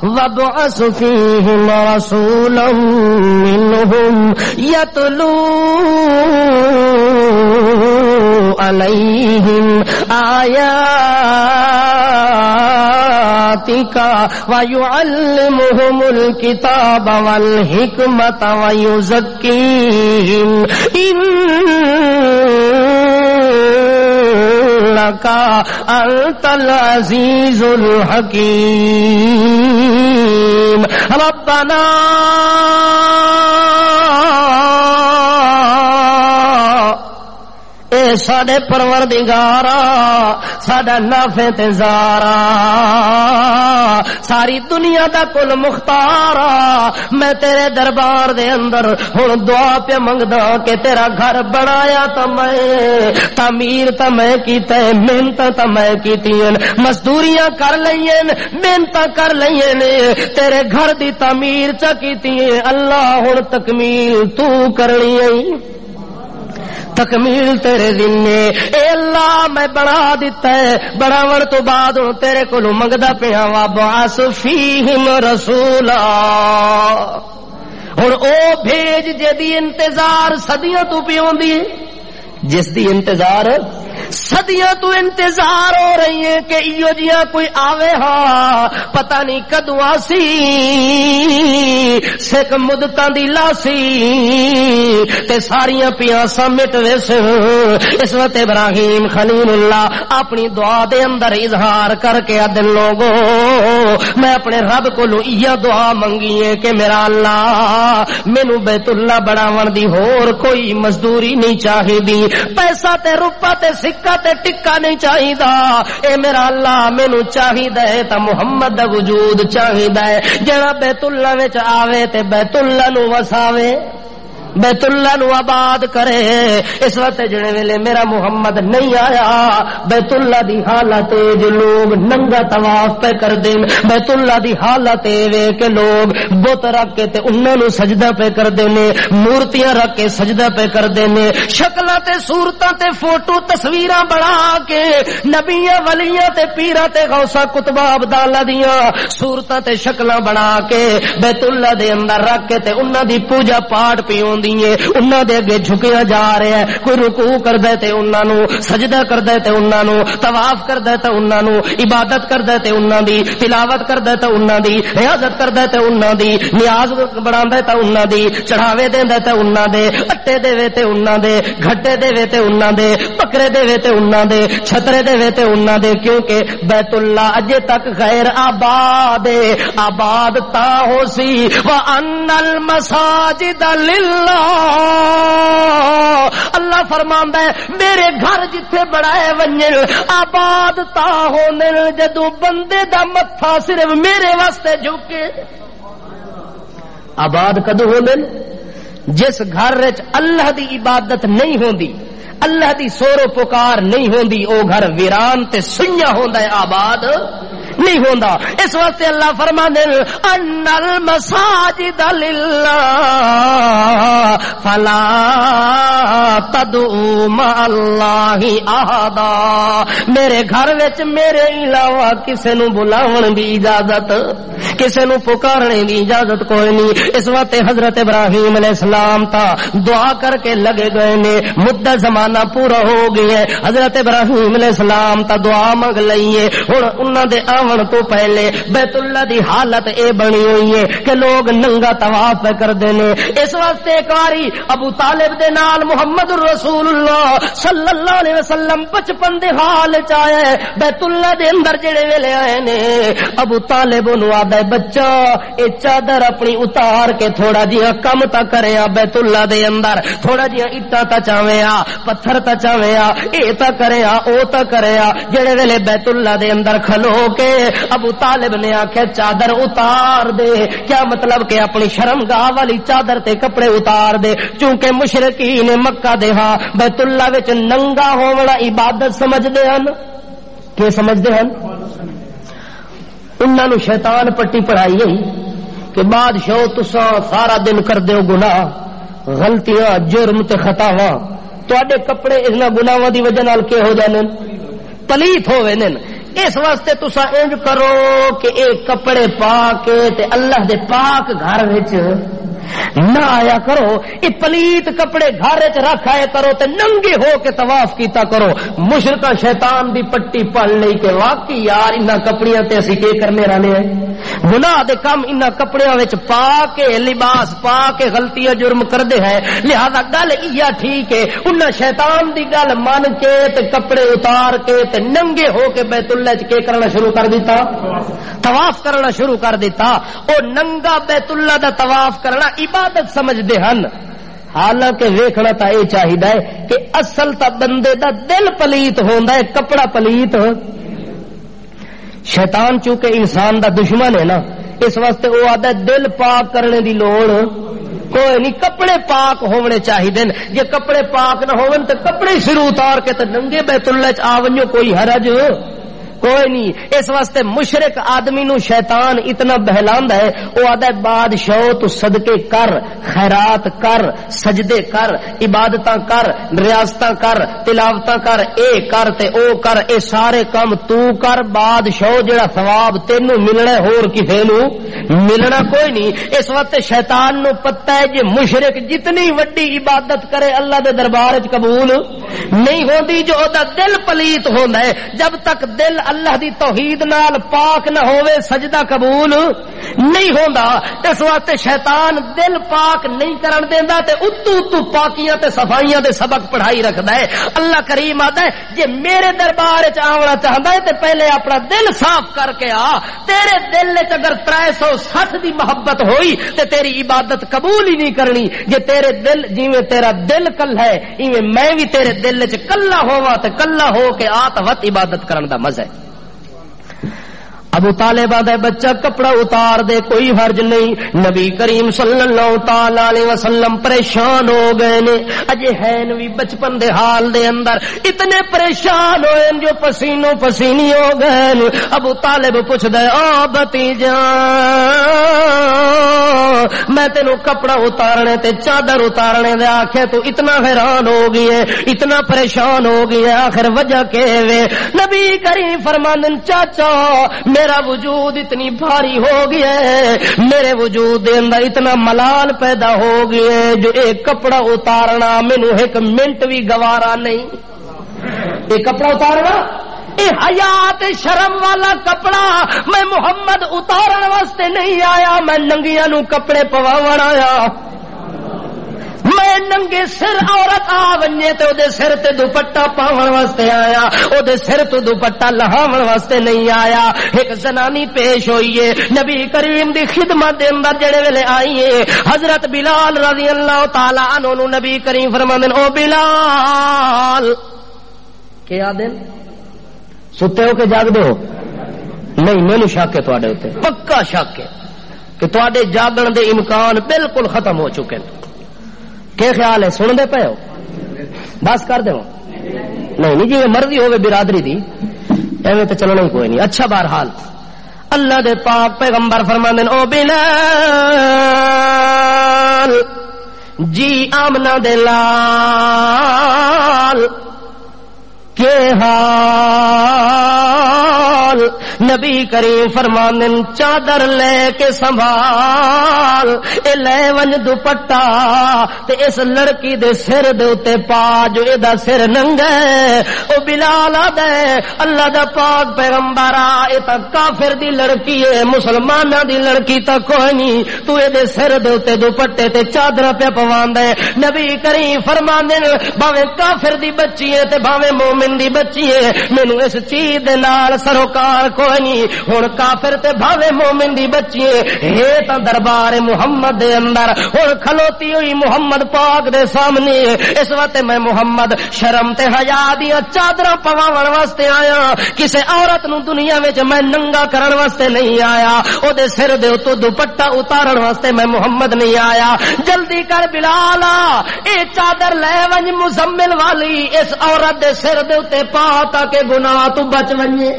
B: وابعث فيهم رسولا منهم يتلو عليهم آياتك ويعلمهم الكتاب والحكمة ويزكيهم إنك أنت العزيز الحكيم ربنا اے ساڈے پروردگارا ساڈا نافع تے زارا ساری دنیا دا کل مختارا میں تیرے دربار دے اندر ہن دعا پہ منگدا کہ تیرا گھر بنایا تا میں تعمیر تا میں کیتا ہے محنت تا میں کیتیاں مزدوریاں کر لئیں محنت کر لئیں تیرے گھر دی تعمیر چا کیتی ہے اللہ ہن تکمیل تو کرنی ہے تکمیل تیرے دن نے اے اللہ میں بنا دیتا ہے بناون تو بعد ہن تیرے کولوں منگدا پیا وا بعث فیہم رسولا ہن او بھیج جدی انتظار صدیاں تو پیوندی جس دی انتظار صدیاں تو انتظار ہو رہی ہے کہ ایو جیاں کوئی آوے ہاں پتہ نہیں کدوں آسی سکھ مدتاں دی لاسی تے ساریاں پیاساں مٹ ویس اس وقت ابراہیم خلیل اللہ اپنی دعا دے اندر اظہار کر کے ادن لوگوں میں اپنے رب کولوں یہ دعا منگی ہے کہ میرا اللہ مینوں بیت اللہ بناون دی ہور کوئی مزدوری نہیں چاہیدی پیسہ تے روپا تے سکہ تے ٹکا نہیں چاہیدا اے میرا اللہ مینوں چاہیدا ہے تا محمد دا وجود چاہیدا ہے جڑا بیت اللہ وچ آوے تے بیت اللہ نو وساوے بیت اللہ نو آباد کرے اس وقت جڑے ویلے میرا محمد نہیں آیا بیت اللہ دی حالت جو لوگ ننگا طواف پہ کر دین بیت اللہ دی حالت وے کہ لوگ بت رکھ کے تے انہاں نو سجدہ پہ کر دینے مورتیاں رکھ کے سجدہ پہ کر دینے شکلاں تے صورتاں تے فوٹو تصویراں بنا کے نبیاں ولیاں تے پیراں تے غوثاں کتباں ابدالاں دیاں صورتاں تے شکلاں بنا کے بیت اللہ دے اندر رکھ کے تے انہاں دی پوجا پاٹ پیوں انہاں دے اگے جھکیا جا رہا ہے کوئی رکوع کردا تے انہاں نو سجدہ کردا تے انہاں نو طواف کردا تے انہاں نو عبادت کردا تے انہاں دی تلاوت کردا تے انہاں دی ریاضت کردا تے انہاں دی نیاز بڑھاندا تے انہاں دی چڑھاوے دیندا تے انہاں دے اٹے دے تے انہاں دے گھٹے دے تے انہاں دے بکرے دے تے انہاں دے چھترے دے تے انہاں دے کیونکہ بیت اللہ اجے تک غیر آباد آباد تا ہو سی وان المساجد للہ اللہ فرماندا ہے میرے گھر جتھے بڑھائے ونجن آباد تا ہونے جدوں بندے دا متھا صرف میرے واسطے جھکے آباد کدوں ہوندے جس گھر وچ اللہ دی عبادت نہیں ہوندی اللہ دی سورو پکار نہیں ہوندی او گھر ویران تے سنیا ہوندا ہے آباد نہیں ہوندا اس واسطے اللہ فرماندے ان المساجد للہ فلا تدعوا مع اللہ احدا میرے گھر وچ میرے علاوہ کسے نو بلاون دی اجازت کسے نو پکارنے دی اجازت کوئی نہیں اس وقت حضرت ابراہیم علیہ السلام تا دعا کر کے لگے گئے نے مدت زمانہ پورا ہو گیا ہے حضرت ابراہیم علیہ السلام تا دعا منگ لئیے ہن انہاں دے آون تو پہلے بیت اللہ دی حالت اے بنی ہوئی ہے کہ لوگ ننگا طواف پہ کر دینے اس واسطے ایک باری ابو طالب دے نال محمد رسول اللہ صلی اللہ علیہ وسلم 55 دے حال چاہے بیت اللہ دے اندر جڑے ویلے آئے نے ابو طالب انہوں آدھے بچہ اے چادر اپنی اتار کے تھوڑا جہاں کم تا کرے بیت اللہ دے اندر تھوڑا جہاں اٹا تا چاہے پتھر تا چاہے اے تا کرے او تا کرے جڑے ویلے بیت اللہ دے اندر کھلو کے ابو طالب نے آخیا چادر اتار دے کیا مطلب کہ اپنی شرمگاہ والی چادر تے کپڑے اتار دے چونکہ مشرکین مکہ دے ہاں بیت اللہ وچ ننگا ہونا عبادت سمجھدے ہن کہ سمجھدے ہن انہاں نو شیطان پٹی پڑھائی گئی کہ بادشاہ تساں سارا دن کر دیو گناہ غلطیاں جرم تے خطاواں تواڈے کپڑے انہاں گناہاں دی وجہ نال کی ہو جانے پلیت ہووے نے اس واسطے تسا انج کرو کہ اے کپڑے پا کے تے اللہ دے پاک گھر وچ نہ آیا کرو اے پلیت کپڑے گھر وچ رکھ آیا کرو تے ننگے ہو کے طواف کیتا کرو مشرکا شیطان دی پٹی پڑھ لئی کہ واقعی یار انہاں کپڑیاں تے اسی کی کرنے رہنے ہیں گناہ دے کم انہاں کپڑیاں وچ پا کے لباس پا کے غلطیاں جرم کردے ہیں لہذا گل ایا ٹھیک ہے انہاں شیطان دی گل مان کے تے کپڑے اتار کے تے ننگے ہو کے بیت اللہ وچ کی کرنا شروع کر دیتا طواف کرنا شروع کر دیتا او ننگا بیت اللہ دا طواف کرنا عبادت سمجھدے ہن حالانکہ ویکھنا تا یہ چاہیے کہ اصل تا بندے دا دل پلیت ہوندا ہے، کپڑا پلیت. شیطان چونکہ انسان دا دشمن ہے نا، اس واسطے وہ آدھا دل پاک کرنے دی لوڑ کوئی نہیں، کپڑے پاک ہونے چاہیے. جے کپڑے پاک نہ ہون تے کپڑے سر اتار کے تے ننگے بیت اللہ چ آ ونجو، کوئی حرج کوئی نہیں. اس واسطے مشرک آدمی نو شیطان اتنا بہلاندا ہے، وہ آدھا بادشاہ تو صدقے کر، خیرات کر، سجدے کر، عبادتاں کر، ریاستاں کر، تلاوتاں کر، اے کر تے او کر، اے سارے کام تو کر، بادشاہ جڑا ثواب تینوں ملنا ہور کسے نو ملنا کوئی نہیں. اس وقت شیطان نو پتہ ہے جے مشرک جتنی وڈی عبادت کرے اللہ دے دربار وچ قبول نہیں ہوندی، جو او دا دل پلیت ہوندا ہے. جب تک دل اللہ دی توحید نال پاک نہ ہوئے سجدہ قبول نہیں ہوندا. اس واسطے شیطان دل پاک نہیں کرن دیندا تے اتو پاکیاں تے صفائیاں دے سبق پڑھائی رکھدا ہے. اللہ کریم آدا ہے جے میرے دربار وچ آونا چاہندا ہے تے پہلے اپنا دل صاف کر کے آ. تیرے دل وچ اگر 360 دی محبت ہوئی تے تیری عبادت قبول ہی نہیں کرنی. جے تیرے دل جویں تیرا دل کل ہے ایویں میں بھی تیرے دل وچ کلا ہوواں تے کلا ہو کے آت وت عبادت کرن دا مزہ ہے. ابو طالب آدھے بچہ کپڑا اتار دے کوئی حرج نہیں. نبی کریم صلی اللہ تعالی علیہ وسلم پریشان ہو گئے نے، اجے ہیں بھی بچپن دے حال دے اندر اتنے پریشان ہوئے جو پسینوں پسینی ہو گئے. ابو طالب پوچھ دے او بھتیجا میں تینوں کپڑا اتارنے تے چادر اتارنے دے آکھے تو اتنا حیران ہو گئی ہے، اتنا پریشان ہو گئی ہے، آخر وجہ کہ وے؟ نبی کریم فرماندن چاچا میرا وجود اتنی بھاری ہو گیا ہے، میرے وجود دے اندر اتنا ملال پیدا ہو گیا ہے جو ایک کپڑا اتارنا مینو ایک منٹ بھی گوارا نہیں. ایک کپڑا اتارنا اے حیات شرم والا کپڑا میں محمد اتارن واسطے نہیں آیا، میں ننگیاں نو کپڑے پواون آیا. میں ننگے سر عورت آ ونجے تے او دے سر تے دوپٹا پاون واسطے آیا، او دے سر تو دوپٹا لہاون واسطے نہیں آیا. ایک زنانی پیش ہوئی ہے نبی کریم دی خدمت دے اندر جڑے ویلے آئی ہے حضرت بلال رضی اللہ تعالی عنہ نو نبی کریم فرماندن او بلال کیا دن ستے ہو کہ جاگ دے ہو؟ نہیں مینوں شک ہے تواڈے اوتے، پکا شک ہے کہ تواڈے جاگن دے امکان بالکل ختم ہو چکے ہیں. کیا خیال ہے؟ سن دے پے ہو؟ بس کر دے نہیں جی مرضی ہوے برادری دی ایویں تو چلنا ہی کوئی نہیں. اچھا بہرحال اللہ دے پاک پیغمبر فرماندے او بلال جی آمنہ دے لال کے حال نبی کریم فرماندن چادر لے کے سنبھال اے لے ون دوپٹا تے اس لڑکی دے سر دے اوتے پا جو اے دا سر ننگا ہے. او بلال دے اللہ دا پاک پیغمبر اے تا کافر دی لڑکی ہے، مسلماناں دی لڑکی تا کوئی نہیں، تو اے دے سر دے اوتے دوپٹے تے چادر پہ پواندا ہے. نبی کریم فرماندن بھاویں کافر دی بچی ہے تے بھاویں مومن دی بچی ہے، مینوں اس چیز دے نال سروکار کوئی نہیں. ہن کافر تے بھاوے مومن دی بچی ہے تاں دربار محمد دے اندر ہن کھلوتی ہوئی محمد پاک دے سامنے. اس وقت میں محمد شرم تے حیا دیاں چادراں پواون واسطے آیا، کسے عورت نو دنیا وچ میں ننگا کرن واسطے نہیں آیا، او دے سر دے اوتوں دوپٹا اتارن واسطے میں محمد نہیں آیا. جلدی کر بلال اے چادر لے ونج مزمل والی اس عورت دے سر دے اوتے پا تاکہ گناہ تو بچ ونجے.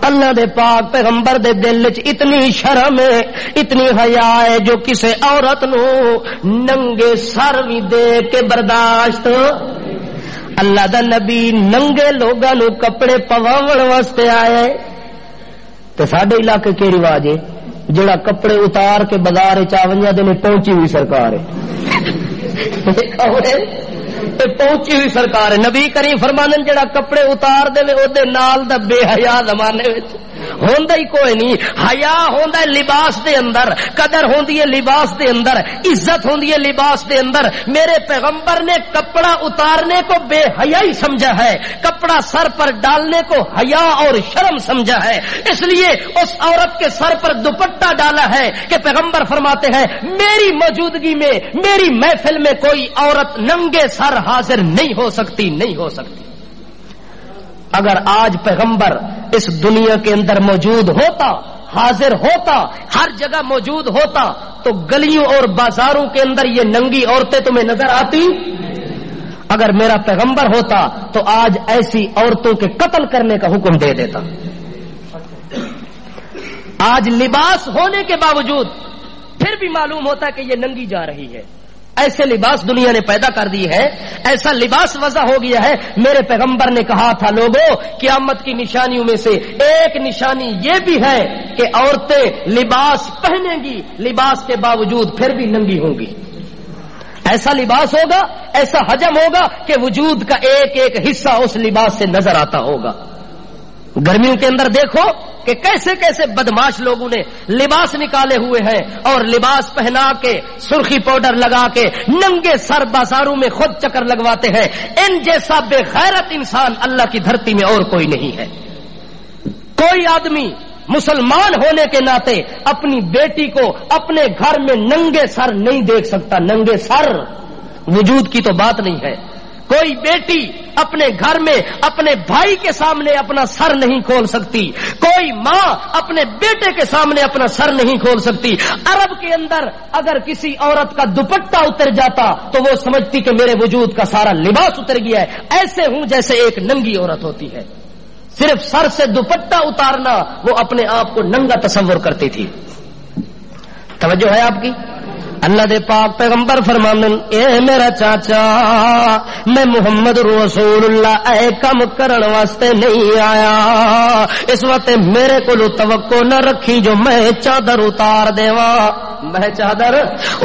B: اللہ دے پاک پیغمبر دے دل وچ اتنی شرم ہے، اتنی حیا ہے جو کسے عورت نو ننگے سر وی دے کے برداشت. اللہ دا نبی ننگے لوگاں نو کپڑے پواون واسطے آئے. تے ساڈے علاقے کے رواج ہے جڑا کپڑے اتار کے بازار وچ آونجا دے نے پہنچی ہوئی سرکار ہے. پہنچی ہوئی سرکار ہے. نبی کریم فرماندن جڑا کپڑے اتار دے او دے نال دا بے حیا زمانے وچ ہوندا ہی کوئی نہیں. حیا ہوندا ہے لباس دے اندر, قدر ہوندی ہے لباس دے اندر, عزت ہوندی ہے لباس دے اندر. میرے پیغمبر نے کپڑا اتارنے کو بے حیائی سمجھا ہے, کپڑا سر پر ڈالنے کو حیا اور شرم سمجھا ہے. اس لیے اس عورت کے سر پر دوپٹہ ڈالا ہے کہ پیغمبر فرماتے ہیں میری موجودگی میں, میری محفل میں کوئی عورت ننگے سر حاضر نہیں ہو سکتی, نہیں ہو سکتی. اگر آج پیغمبر اس دنیا کے اندر موجود ہوتا, حاضر ہوتا, ہر جگہ موجود ہوتا, تو گلیوں اور بازاروں کے اندر یہ ننگی عورتیں تمہیں نظر آتی؟ اگر میرا پیغمبر ہوتا تو آج ایسی عورتوں کے قتل کرنے کا حکم دے دیتا. آج لباس ہونے کے باوجود پھر بھی معلوم ہوتا ہے کہ یہ ننگی جا رہی ہے. ایسے لباس دنیا نے پیدا کر دی ہے, ایسا لباس وضع ہو گیا ہے. میرے پیغمبر نے کہا تھا لوگوں قیامت کی نشانیوں میں سے ایک نشانی یہ بھی ہے کہ عورتیں لباس پہنیں گی, لباس کے باوجود پھر بھی ننگی ہوں گی. ایسا لباس ہوگا, ایسا حجم ہوگا کہ وجود کا ایک ایک حصہ اس لباس سے نظر آتا ہوگا. گرمیوں کے اندر دیکھو کہ کیسے کیسے بدماش لوگوں نے لباس نکالے ہوئے ہیں اور لباس پہنا کے سرخی پاؤڈر لگا کے ننگے سر بازاروں میں خود چکر لگواتے ہیں. ان جیسا بے غیرت انسان اللہ کی دھرتی میں اور کوئی نہیں ہے. کوئی آدمی مسلمان ہونے کے ناطے اپنی بیٹی کو اپنے گھر میں ننگے سر نہیں دیکھ سکتا. ننگے سر وجود کی تو بات نہیں ہے. کوئی بیٹی اپنے گھر میں اپنے بھائی کے سامنے اپنا سر نہیں کھول سکتی. کوئی ماں اپنے بیٹے کے سامنے اپنا سر نہیں کھول سکتی. عرب کے اندر اگر کسی عورت کا دوپٹہ اتر جاتا تو وہ سمجھتی کہ میرے وجود کا سارا لباس اتر گیا ہے. ایسے ہوں جیسے ایک ننگی عورت ہوتی ہے. صرف سر سے دوپٹہ اتارنا وہ اپنے آپ کو ننگا تصور کرتی تھی. توجہ ہے آپ کی؟ اللہ دے پاک پیغمبر فرماندے اے میرا چاچا میں محمد رسول اللہ اے کم کرن واسطے نہیں آیا. اس وقت میرے کو توقع نہ رکھی جو میں چادر اتار دیواں, میں چادر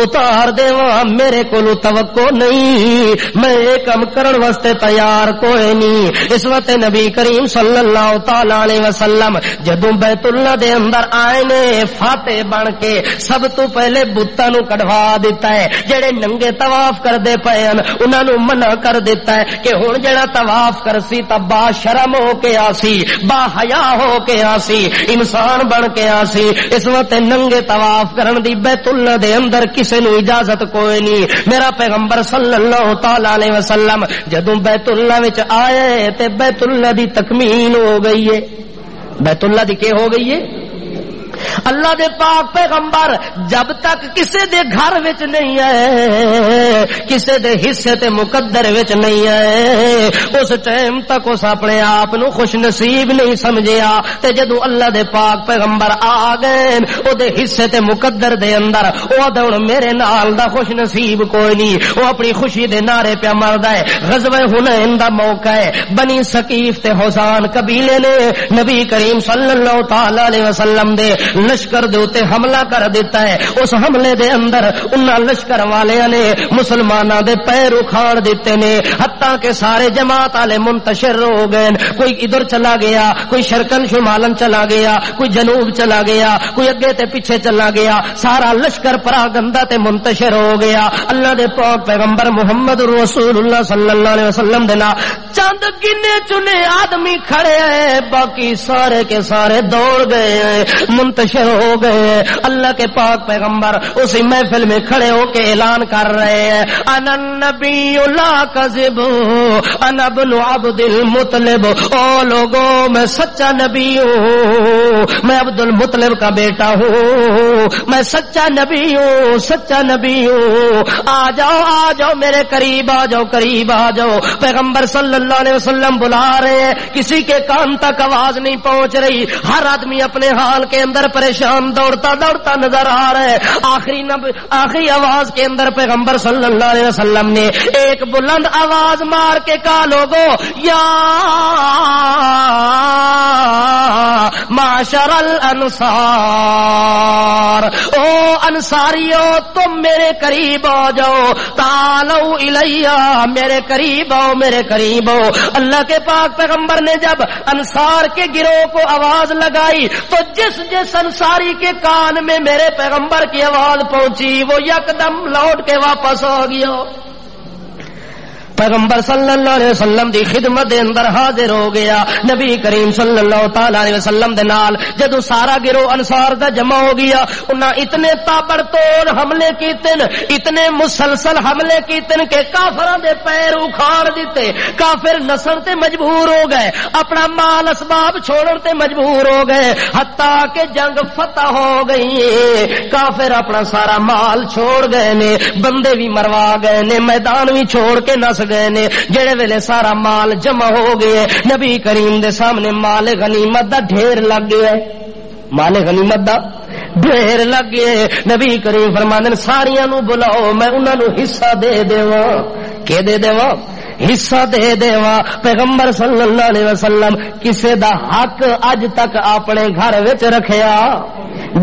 B: اتار دیواں. میرے کو توقع نہیں, میں اے کم کرن واسطے تیار کوئی نہیں. اس وقت نبی کریم صلی اللہ تعالی علیہ وسلم جدوں بیت اللہ دے اندر آئے نے فاتح بن کے سب تو پہلے بتاں نو کڈوا دیتا ہے. جڑے ننگے طواف کردے پئے ہیں انہاں نو منع کر دیتا ہے کہ ہن جڑا طواف کرسی تا با شرم ہو کے آسی, با حیا ہو کے آسی, انسان بن کے آسی. اس وقت ننگے طواف کرن دی بیت اللہ دے اندر کسے نو اجازت کوئی نہیں. میرا پیغمبر صلی اللہ تعالی علیہ وسلم جدوں بیت اللہ وچ آئے تے بیت اللہ دی تکمیل ہو گئی ہے. بیت اللہ دی کی ہو گئی ہے؟ اللہ دے پاک پیغمبر جب تک کسے دے گھر وچ نہیں آئے, کسے دے حصے تے مقدر وچ نہیں آئے, اس ٹائم تک اس اپنے آپ نو خوش نصیب نہیں سمجھیا. تے جدوں اللہ دے پاک پیغمبر آ گئے او دے حصے تے مقدر دے اندر او دے ہن میرے نال دا خوش نصیب کوئی نہیں. او اپنی خوشی دے نعرے پیا ماردا ہے. غزوہ حنین دا موقع ہے. بنی ثقیف تے حزان قبیلے نے نبی کریم صلی اللہ تعالی علیہ وسلم دے لشکر دے اوتے حملہ کر دیتا ہے. اس حملے دے اندر انہاں لشکر والیاں نے مسلماناں دے پیر اکھاڑ دیتے نے, حتیٰ کہ سارے جماعت والے منتشر ہو گئے. کوئی ادھر چلا گیا, کوئی شرقن شمالن چلا گیا, کوئی جنوب چلا گیا, کوئی اگے تے پیچھے چلا گیا. سارا لشکر پراگندہ تے منتشر ہو گیا. اللہ دے پاک پیغمبر محمد رسول اللہ صلی اللہ علیہ وسلم دے نا چند گنے چنے آدمی کھڑے ہیں, باقی سارے کے سارے دوڑ گئے ہیں, منتشر ہو گئے. اللہ کے پاک پیغمبر اسی محفل میں کھڑے ہو کے اعلان کر رہے ہیں انا النبی لا کذب انا ابن عبد المطلب. او لوگوں میں سچا نبی ہوں, میں عبد المطلب کا بیٹا ہوں, میں سچا نبی ہوں, سچا نبی ہوں. آ جاؤ میرے قریب آ جاؤ, قریب آ جاؤ. پیغمبر صلی اللہ علیہ وسلم بلا رہے ہیں, کسی کے کان تک آواز نہیں پہنچ رہی. ہر آدمی اپنے حال کے اندر پریشان دوڑتا دوڑتا نظر آ رہا ہے. آخری آواز کے اندر پیغمبر صلی اللہ علیہ وسلم نے ایک بلند آواز مار کے کہا لوگوں یا معاشر الانصار, او انصاریو تم میرے قریب آ جاؤ، تعالو الیہ، میرے قریب آؤ، میرے قریب آؤ۔ اللہ کے پاک پیغمبر نے جب انصار کے گروہ کو آواز لگائی تو جس جس انصاری کے کان میں میرے پیغمبر کی آواز پہنچی وہ یکدم لوٹ کے واپس آ گیا۔ پیغمبر صلی اللہ علیہ وسلم دی خدمت دے اندر حاضر ہو گیا۔ نبی کریم صلی اللہ تعالی علیہ وسلم دے نال جدو سارا گروہ انصار دا جمع ہو گیا، انہاں اتنے تابڑ توڑ حملے کیتن، اتنے مسلسل حملے کیتن کہ کافراں دے پیر اکھاڑ دیتے، کافر نسن تے مجبور ہو گئے، اپنا مال اسباب چھوڑن تے مجبور ہو گئے، حتیٰ کہ جنگ فتح ہو گئی ہے۔ کافر اپنا سارا مال چھوڑ گئے نے، بندے بھی مروا گئے نے، میدان بھی چھوڑ کے نس گئے نے۔ جڑے ویلے سارا مال جمع ہو گئے، نبی کریم دے سامنے مال غنیمت دا ڈھیر لگ گیا ہے، مال غنیمت دا ڈھیر لگ گئے۔ نبی کریم فرماندے ساریاں نو بلاؤ، میں انہاں نو حصہ دے دیواں۔ کہ دے دیواں؟ حصہ دے دیواں۔ پیغمبر صلی اللہ علیہ وسلم کسے دا حق اج تک اپنے گھر وچ رکھیا،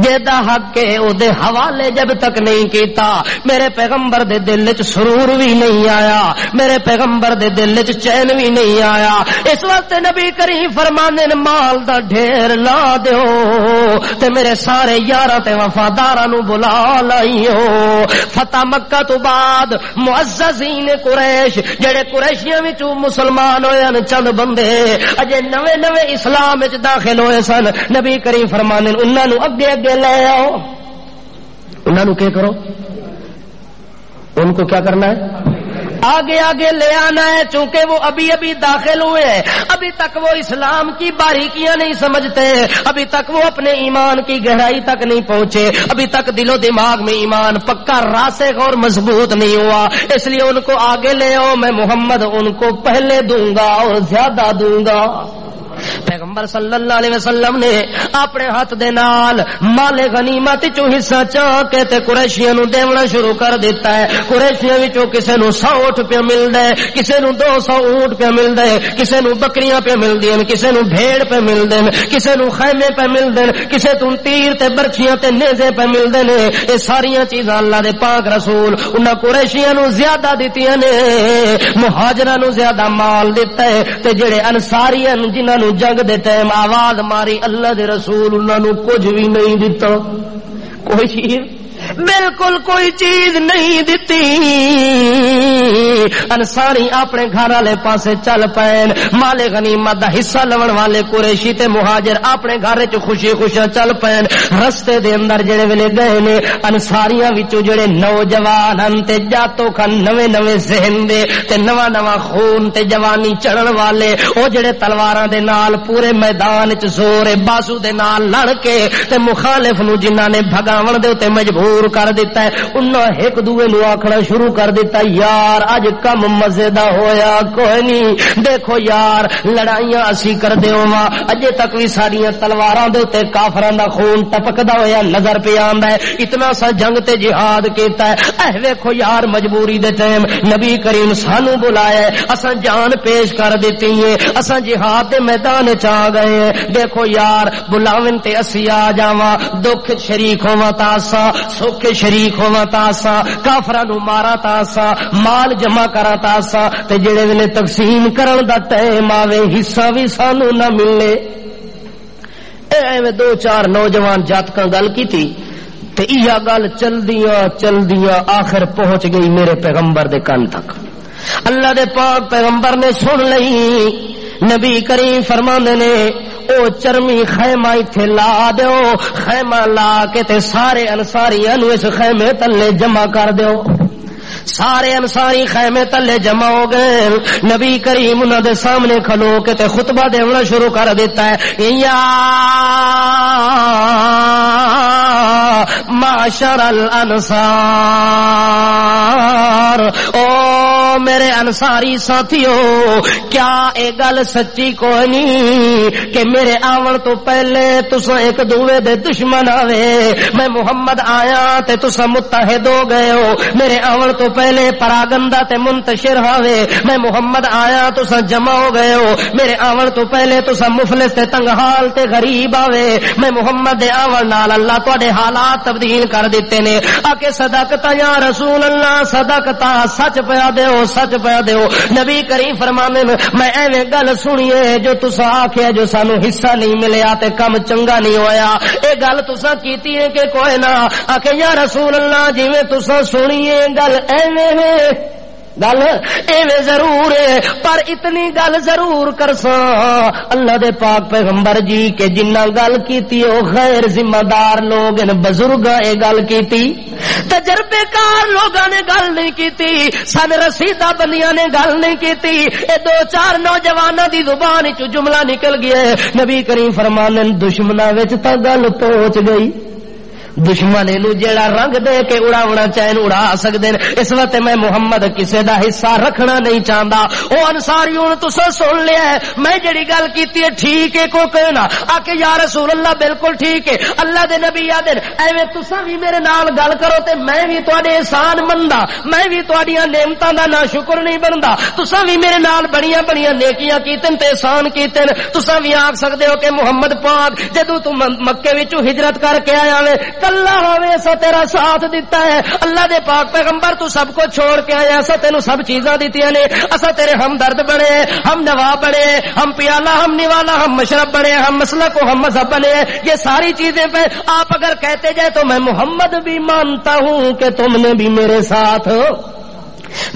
B: جیدا حق کے او دے حوالے جب تک نہیں کیتا، میرے پیغمبر دے دل وچ سرور بھی نہیں آیا، میرے پیغمبر دے دل وچ چین بھی نہیں آیا۔ اس وقت نبی کریم فرماندے نے مال دا ڈھیر لا دیو تے میرے سارے یاراں تے وفاداراں نو بلا لائیو۔ فتح مکہ تو بعد معززین قریش جڑے قریشیاں وچوں مسلمان ہوئے چند بندے اجے نویں نویں اسلام وچ داخل ہوئے سن، نبی کریم فرماندے انہاں نو اگے اگے لے آؤ۔ انہاں نو کیا کرو؟ ان کو کیا کرنا ہے؟ آگے آگے لے آنا ہے، چونکہ وہ ابھی ابھی داخل ہوئے ہیں، ابھی تک وہ اسلام کی باریکیاں نہیں سمجھتے، ابھی تک وہ اپنے ایمان کی گہرائی تک نہیں پہنچے، ابھی تک دل و دماغ میں ایمان پکا راسخ اور مضبوط نہیں ہوا، اس لیے ان کو آگے لے آؤ، میں محمد ان کو پہلے دوں گا اور زیادہ دوں گا۔ پیغمبر صلی اللہ علیہ وسلم نے اپنے ہاتھ دے نال مال غنیمت چوں حصہ چاہ کے تے قریشیاں نو دیونا شروع کر دیتا ہے۔ قریشیاں وچوں کسے نو 100 اونٹ پہ ملدا ہے، کسے نو 200 اونٹ پہ ملدا ہے، کسے نو بکریاں پہ ملدیاں، کسے نو بھیڑ پہ ملدے ہیں، کسے نو خیمے پہ ملدے ہیں، کسے تو تیر تے برچیاں تے نیزے پہ ملدے نے۔ اے ساریاں چیزاں اللہ دے پاک رسول انہاں قریشیاں نو زیادہ دتیاں نے، مہاجراں نو زیادہ مال دتا ہے، تے جڑے انصاریاں جنہاں نو جنگ دے ٹائم آواز ماری اللہ دے رسول انہاں نو کچھ بھی نہیں دتا، کوئی چیز بالکل کوئی چیز نہیں دتی۔ انصاری اپنے گھر والے پاسے چل پین، مال غنیمت دا حصہ لون والے قریشی تے مہاجر اپنے گھر وچ خوشی خوشی چل پین۔ رستے دے اندر جڑے ویلے گئے نے انصاریاں وچوں جڑے نوجوان ہن تے جاتو کھن نویں نویں ذہن دے تے نواں نواں خون تے جوانی چڑھن والے، او جڑے تلواراں دے نال پورے میدان وچ زور بازو دے نال لڑ کے تے مخالف نو جنہاں نے بھگاون دے تے مجبور کر دیتا ہے، انہاں ایک دوے نو آکھنا شروع کر دیتا یار اج کم مزے دا ہویا کوئی نہیں، دیکھو یار لڑائیاں اسی کردے ہوواں اجے تک بھی ساڈیاں تلواراں دے تے کافراں دا خون ٹپکدا ہویا نظر پہ آندا ہے، اتنا سا جنگ تے جہاد کیتا ہے، اے ویکھو یار مجبوری دے ٹائم نبی کریم سانو بلایا ہے، اساں جان پیش کر دتی ہے، اساں جہاد دے میدان وچ آ گئے ہیں، دیکھو یار بلاون تے اسی آ جاواں، دکھ شریک ہوواں تا اساں، سکھ شریک ہوا تاسا، کافراں نو مارا تاسا، مال جمع کرا تاسا، تے جڑے ویلے تقسیم کرن دا ٹائم آوے حصہ بھی سانو نہ ملے۔ ایویں 2-4 نوجوان جاتکاں گل کیتی تے ایہا گل چلدیاں چلدیاں آخر پہنچ گئی میرے پیغمبر دے کان تک۔ اللہ دے پاک پیغمبر نے سن لئی، نبی کریم فرماندے نے او چرمی خیمہ ایتھے لا دیو، خیمہ لا کے تے سارے انصاریاں نو اس خیمے تلے جمع کر دیو۔ سارے انصاری خیمے تلے جمع ہو گئے، نبی کریم انہاں دے سامنے کھلو کے تے خطبہ دینا شروع کر دیتا ہے، یا معشر الانصار، او میرے انصاری ساتھیو کیا اے گل سچی کوئی نہیں کہ میرے آون تو پہلے تساں ایک دوے دے دشمن آوے میں محمد آیا تے تساں متحد ہو گئے ہو میرے آون تو پہلے پراگندہ تے منتشر ہوئے میں محمد آیا تساں جمع ہو گئے ہو میرے آون تو پہلے تساں مفلس تے تنگ حال تے غریب آوے میں محمد دے آون نال اللہ تواڈے حالات تبدیل کر دیتے نے آکے صدقتا یا رسول اللہ صدقتا سچ پیا دیو سچ پیا دیو نبی کریم فرمانے میں ایویں گل سنیے جو تساں آکھیا جو سانو حصہ نہیں ملیا تے کم چنگا نہیں ہویا اے گل تساں کیتی ہے کہ کوئی نہ آکے یا رسول اللہ جویں تساں سنیے گل ایویں گل ایویں ضرور ہے پر اتنی گل ضرور کرساں اللہ دے پاک پیغمبر جی کہ جنہ گل کیتی او غیر ذمہ دار لوگ ان بزرگاں اے گل کیتی تجربے کار لوگاں نے گل نہیں کیتی سن رسیدہ بندیاں نے گل نہیں کیتی اے دو چار نوجواناں دی زبان وچ جملہ نکل گیا نبی کریم فرمانے دشمناں وچ تے گل پہنچ گئی دشمن نو جیڑا رنگ دے کے اڑاونا چاہن اڑا سکدے اس وقت میں محمد کسے دا حصہ رکھنا نہیں چاہندا او انصاریوں تساں سن لیا ہے میں جڑی گل کیتی ہے ٹھیک ہے کو کہنا آکے یا رسول اللہ بالکل ٹھیک ہے اللہ دے نبی آدن ایویں تساں بھی میرے نال گل کرو تے میں بھی تواڈے احسان مندا میں بھی تواڈیاں نعمتاں دا ناشکر نہیں بندا تساں بھی میرے نال بڑیاں بڑیاں نیکیاں کیتن تے احسان کیتن تساں بھی آکھ سکدے ہو کہ محمد پاک جدوں تو مکے وچوں ہجرت کر کے آیا وے اللہ ہوے اسا تیرا ساتھ دیتا ہے اللہ دے پاک پیغمبر تو سب کو چھوڑ کے آیا اسا تینو سب چیزاں دتیاں نے اسا تیرے ہمدرد بنے ہم نوا بنے ہم پیالہ ہم نوالا ہم مشرب بنے ہم مسلک و ہم مذہب بنے یہ ساری چیزیں پہ آپ اگر کہتے جائے تو میں محمد بھی مانتا ہوں کہ تم نے بھی میرے ساتھ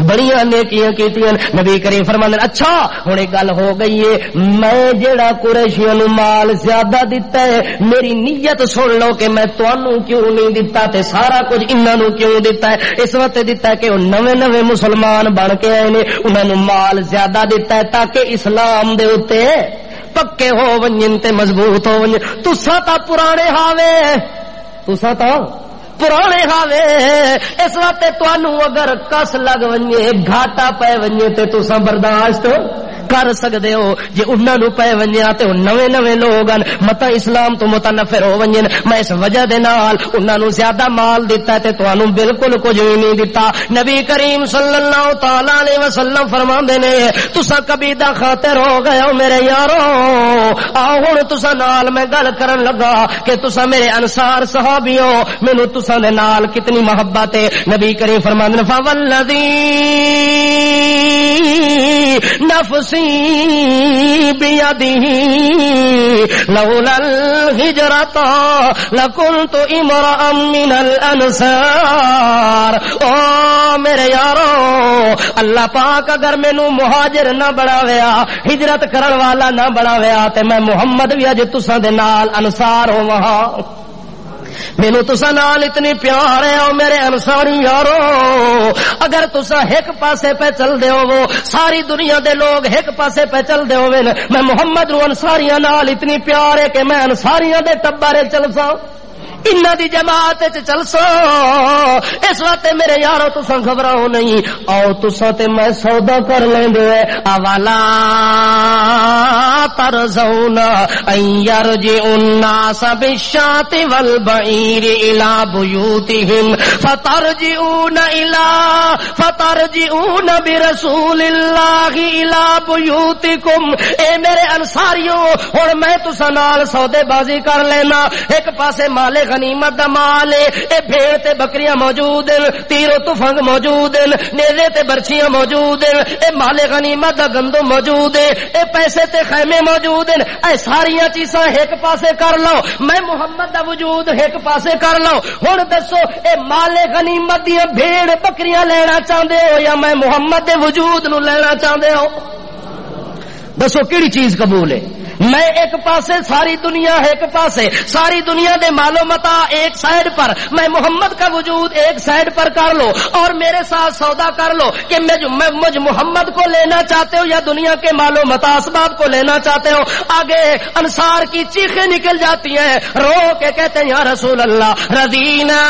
B: بڑیاں نیکیاں کیتیاں نبی کریم فرمانے اچھا ہن ایک گل ہو گئی ہے میں جیڑا قریشیاں نو مال زیادہ دیتا ہے میری نیت سن لو کہ میں تانوں کیوں نہیں دیتا تے سارا کچھ انہاں نو کیوں دیتا ہے اس وقت دیتا ہے کہ او نویں مسلمان بن کے آئے نے انہاں نو مال زیادہ دیتا ہے تاکہ اسلام دے اوتے پکے ہو ونجن تے مضبوط ہو ونجن تساں تا پرانے ہاوے تساں تا پرانے ہاوے اس وقت تانوں اگر کس لگ ونجے گھاٹا پے ونجے تے تساں برداشت کر سکدے ہو جے انہاں نو پے ونجیا تے نویں لوگ متا اسلام تو متنفر ہو ونجن میں اس وجہ دے نال انہاں نو زیادہ مال دیتا تے تانوں بالکل کچھ بھی نہیں دیتا نبی کریم صلی اللہ تعالی علیہ وسلم فرماندے نے تساں کبھی دا خاطر ہو گئے ہو میرے یارو آ ہن تساں نال میں گل کرن لگا کہ تساں میرے انصار صحابیو مینوں تساں دے نال کتنی محبت ہے نبی کریم فرماندے نے فوالذی نفسی بیدہ لولا الہجرۃ لکنت امرأ من الانصار او میرے یارو اللہ پاک اگر مینوں مہاجر نہ بناویا ہجرت کرن والا نہ بناویا تے میں محمد بھی اج تساں دے نال انصار ہوواں مینوں تساں نال اتنی پیار ہے او میرے انصاری یارو اگر تساں ایک پاسے پہ چل دے ہو ساری دنیا دے لوگ ایک پاسے پہ چل دے ہوویں میں محمد رو انصاریاں نال اتنی پیار ہے کہ میں انصاریاں دے ٹبرے چل ساں انہاں دی جماعت وچ چل سو اس وقت میرے یارو تساں گھبراؤ نہیں آؤ تساں تے میں سودا کر لیندے اوالا ترزون ان یرجع الناس بالشاة والبعیر الى بیوتہم فترجعون برسول اللہ الى بیوتکم اے میرے انصاریوں ہن میں تساں نال سودے بازی کر لینا ایک پاسے مال غنیمت دا مال اے بھیڑ تے بکریاں موجود ہیں تیر و تفنگ موجود ہیں نیزے تے برچیاں موجود ہیں اے مال غنیمت دا گندم موجود ہے اے پیسے تے خیمے موجود ہیں اے ساریاں چیزاں ایک پاسے کر لو میں محمد دا وجود ایک پاسے کر لو ہن دسو اے مال غنیمت دی بھیڑ بکریاں لینا چاہندے ہو یا میں محمد دے وجود نو لینا چاہندے ہو دسو کیڑی چیز قبول ہے میں ایک پاسے ساری دنیا ایک پاسے ساری دنیا دے مال و متا ایک سائیڈ پر میں محمد کا وجود ایک سائیڈ پر کر لو اور میرے ساتھ سودا کر لو کہ مجھ محمد کو لینا چاہتے ہو یا دنیا کے مال و متا اسباب کو لینا چاہتے ہو آگے انصار کی چیخیں نکل جاتی ہیں رو کے کہتے ہیں یا رسول اللہ رضینا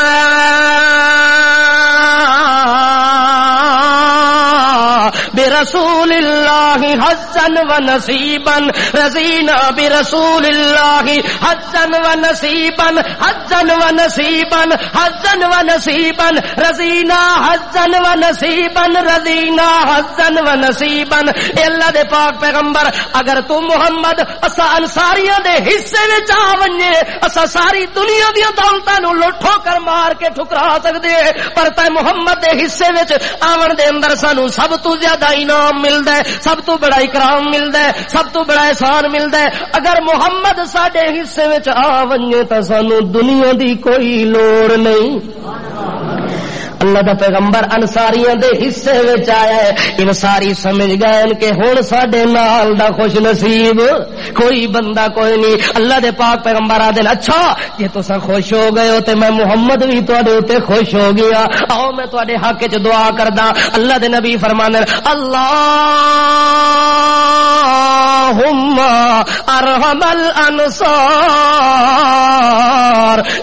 B: برسول اللہ حظا ونصیبا رضینا برسول اللہ حظا ونصیبا حظا ونصیبا حظا ونصیبا رضینا حظا ونصیبا رضینا حظا ونصیبا. اے اللہ دے پاک پیغمبر اگر تو محمد اسا انصاریاں دے حصے وچ آ ونجے اسا ساری دنیا دی دولتاں نو لٹھو کر مار کے ٹھکرا سکدے پر تے محمد دے حصے وچ آون دے اندر سانو سب تو زیادہ انعام ملدا ہے سب تو بڑا اکرام ملدا ہے سب تو بڑا احسان ملدا ہے. اگر محمد ساڈے حصے وچ آ ونجے تے سانو دنیا دی کوئی لوڑ نہیں. اللہ دا پیغمبر انصاریاں دے حصے وچ آیا ہے. انصاری سمجھ گئے کہ ہن ساڈے نال دا خوش نصیب کوئی بندہ کوئی نہیں. اللہ دے پاک پیغمبر آدھے اچھا جے تساں خوش ہو گئے ہو تے میں محمد بھی تواڈے اوتے خوش ہو گیا. آؤ میں تواڈے حق وچ دعا کردا. اللہ دے نبی فرمانے اللہم ارحم الانصار.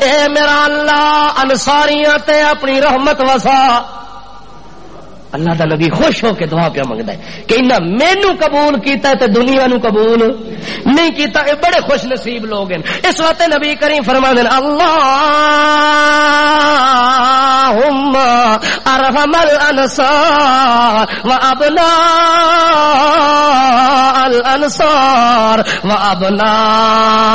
B: اے میرا اللہ انصاریاں تے اپنی رحمت وسا. اللہ دا نبی خوش ہو کے دعا پیا منگدا ہے کہ انہاں مینوں قبول کیتا ہے تے دنیا نو قبول نہیں کیتا. اے بڑے خوش نصیب لوگ ہیں. اس وقت نبی کریم فرماندے اللہم ارحم الانصار وابناء الانصار وابناء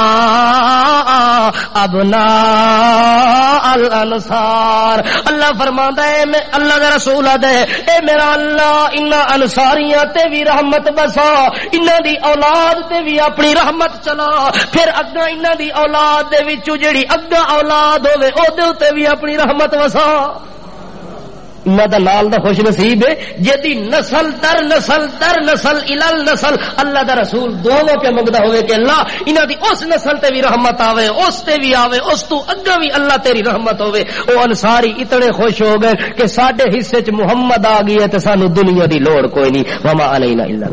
B: الانصار. اللہ فرماندا ہے اللہ دا رسول ہے اے میرا اللہ انہاں انصاریاں تے بھی رحمت بسا انہاں دی اولاد تے بھی اپنی رحمت چلا پھر اگاں انہاں دی اولاد دے وچوں جیڑی اگاں اولاد ہوے او دے تے بھی اپنی رحمت وسا. انہاں دا نال دا خوش نصیب ہے جدی نسل در نسل در نسل الال نسل اللہ دا رسول دونوں پہ منگدا ہوئے کہ اللہ انہاں دی اس نسل تے بھی رحمت آوے اس تے بھی آوے اس تو اگے بھی اللہ تیری رحمت ہوئے. او انصاری اتنے خوش ہو گئے کہ ساڈے حصے چ محمد آ گئی ہے تے سانو دنیا دی لوڑ کوئی نہیں. وما علینا الا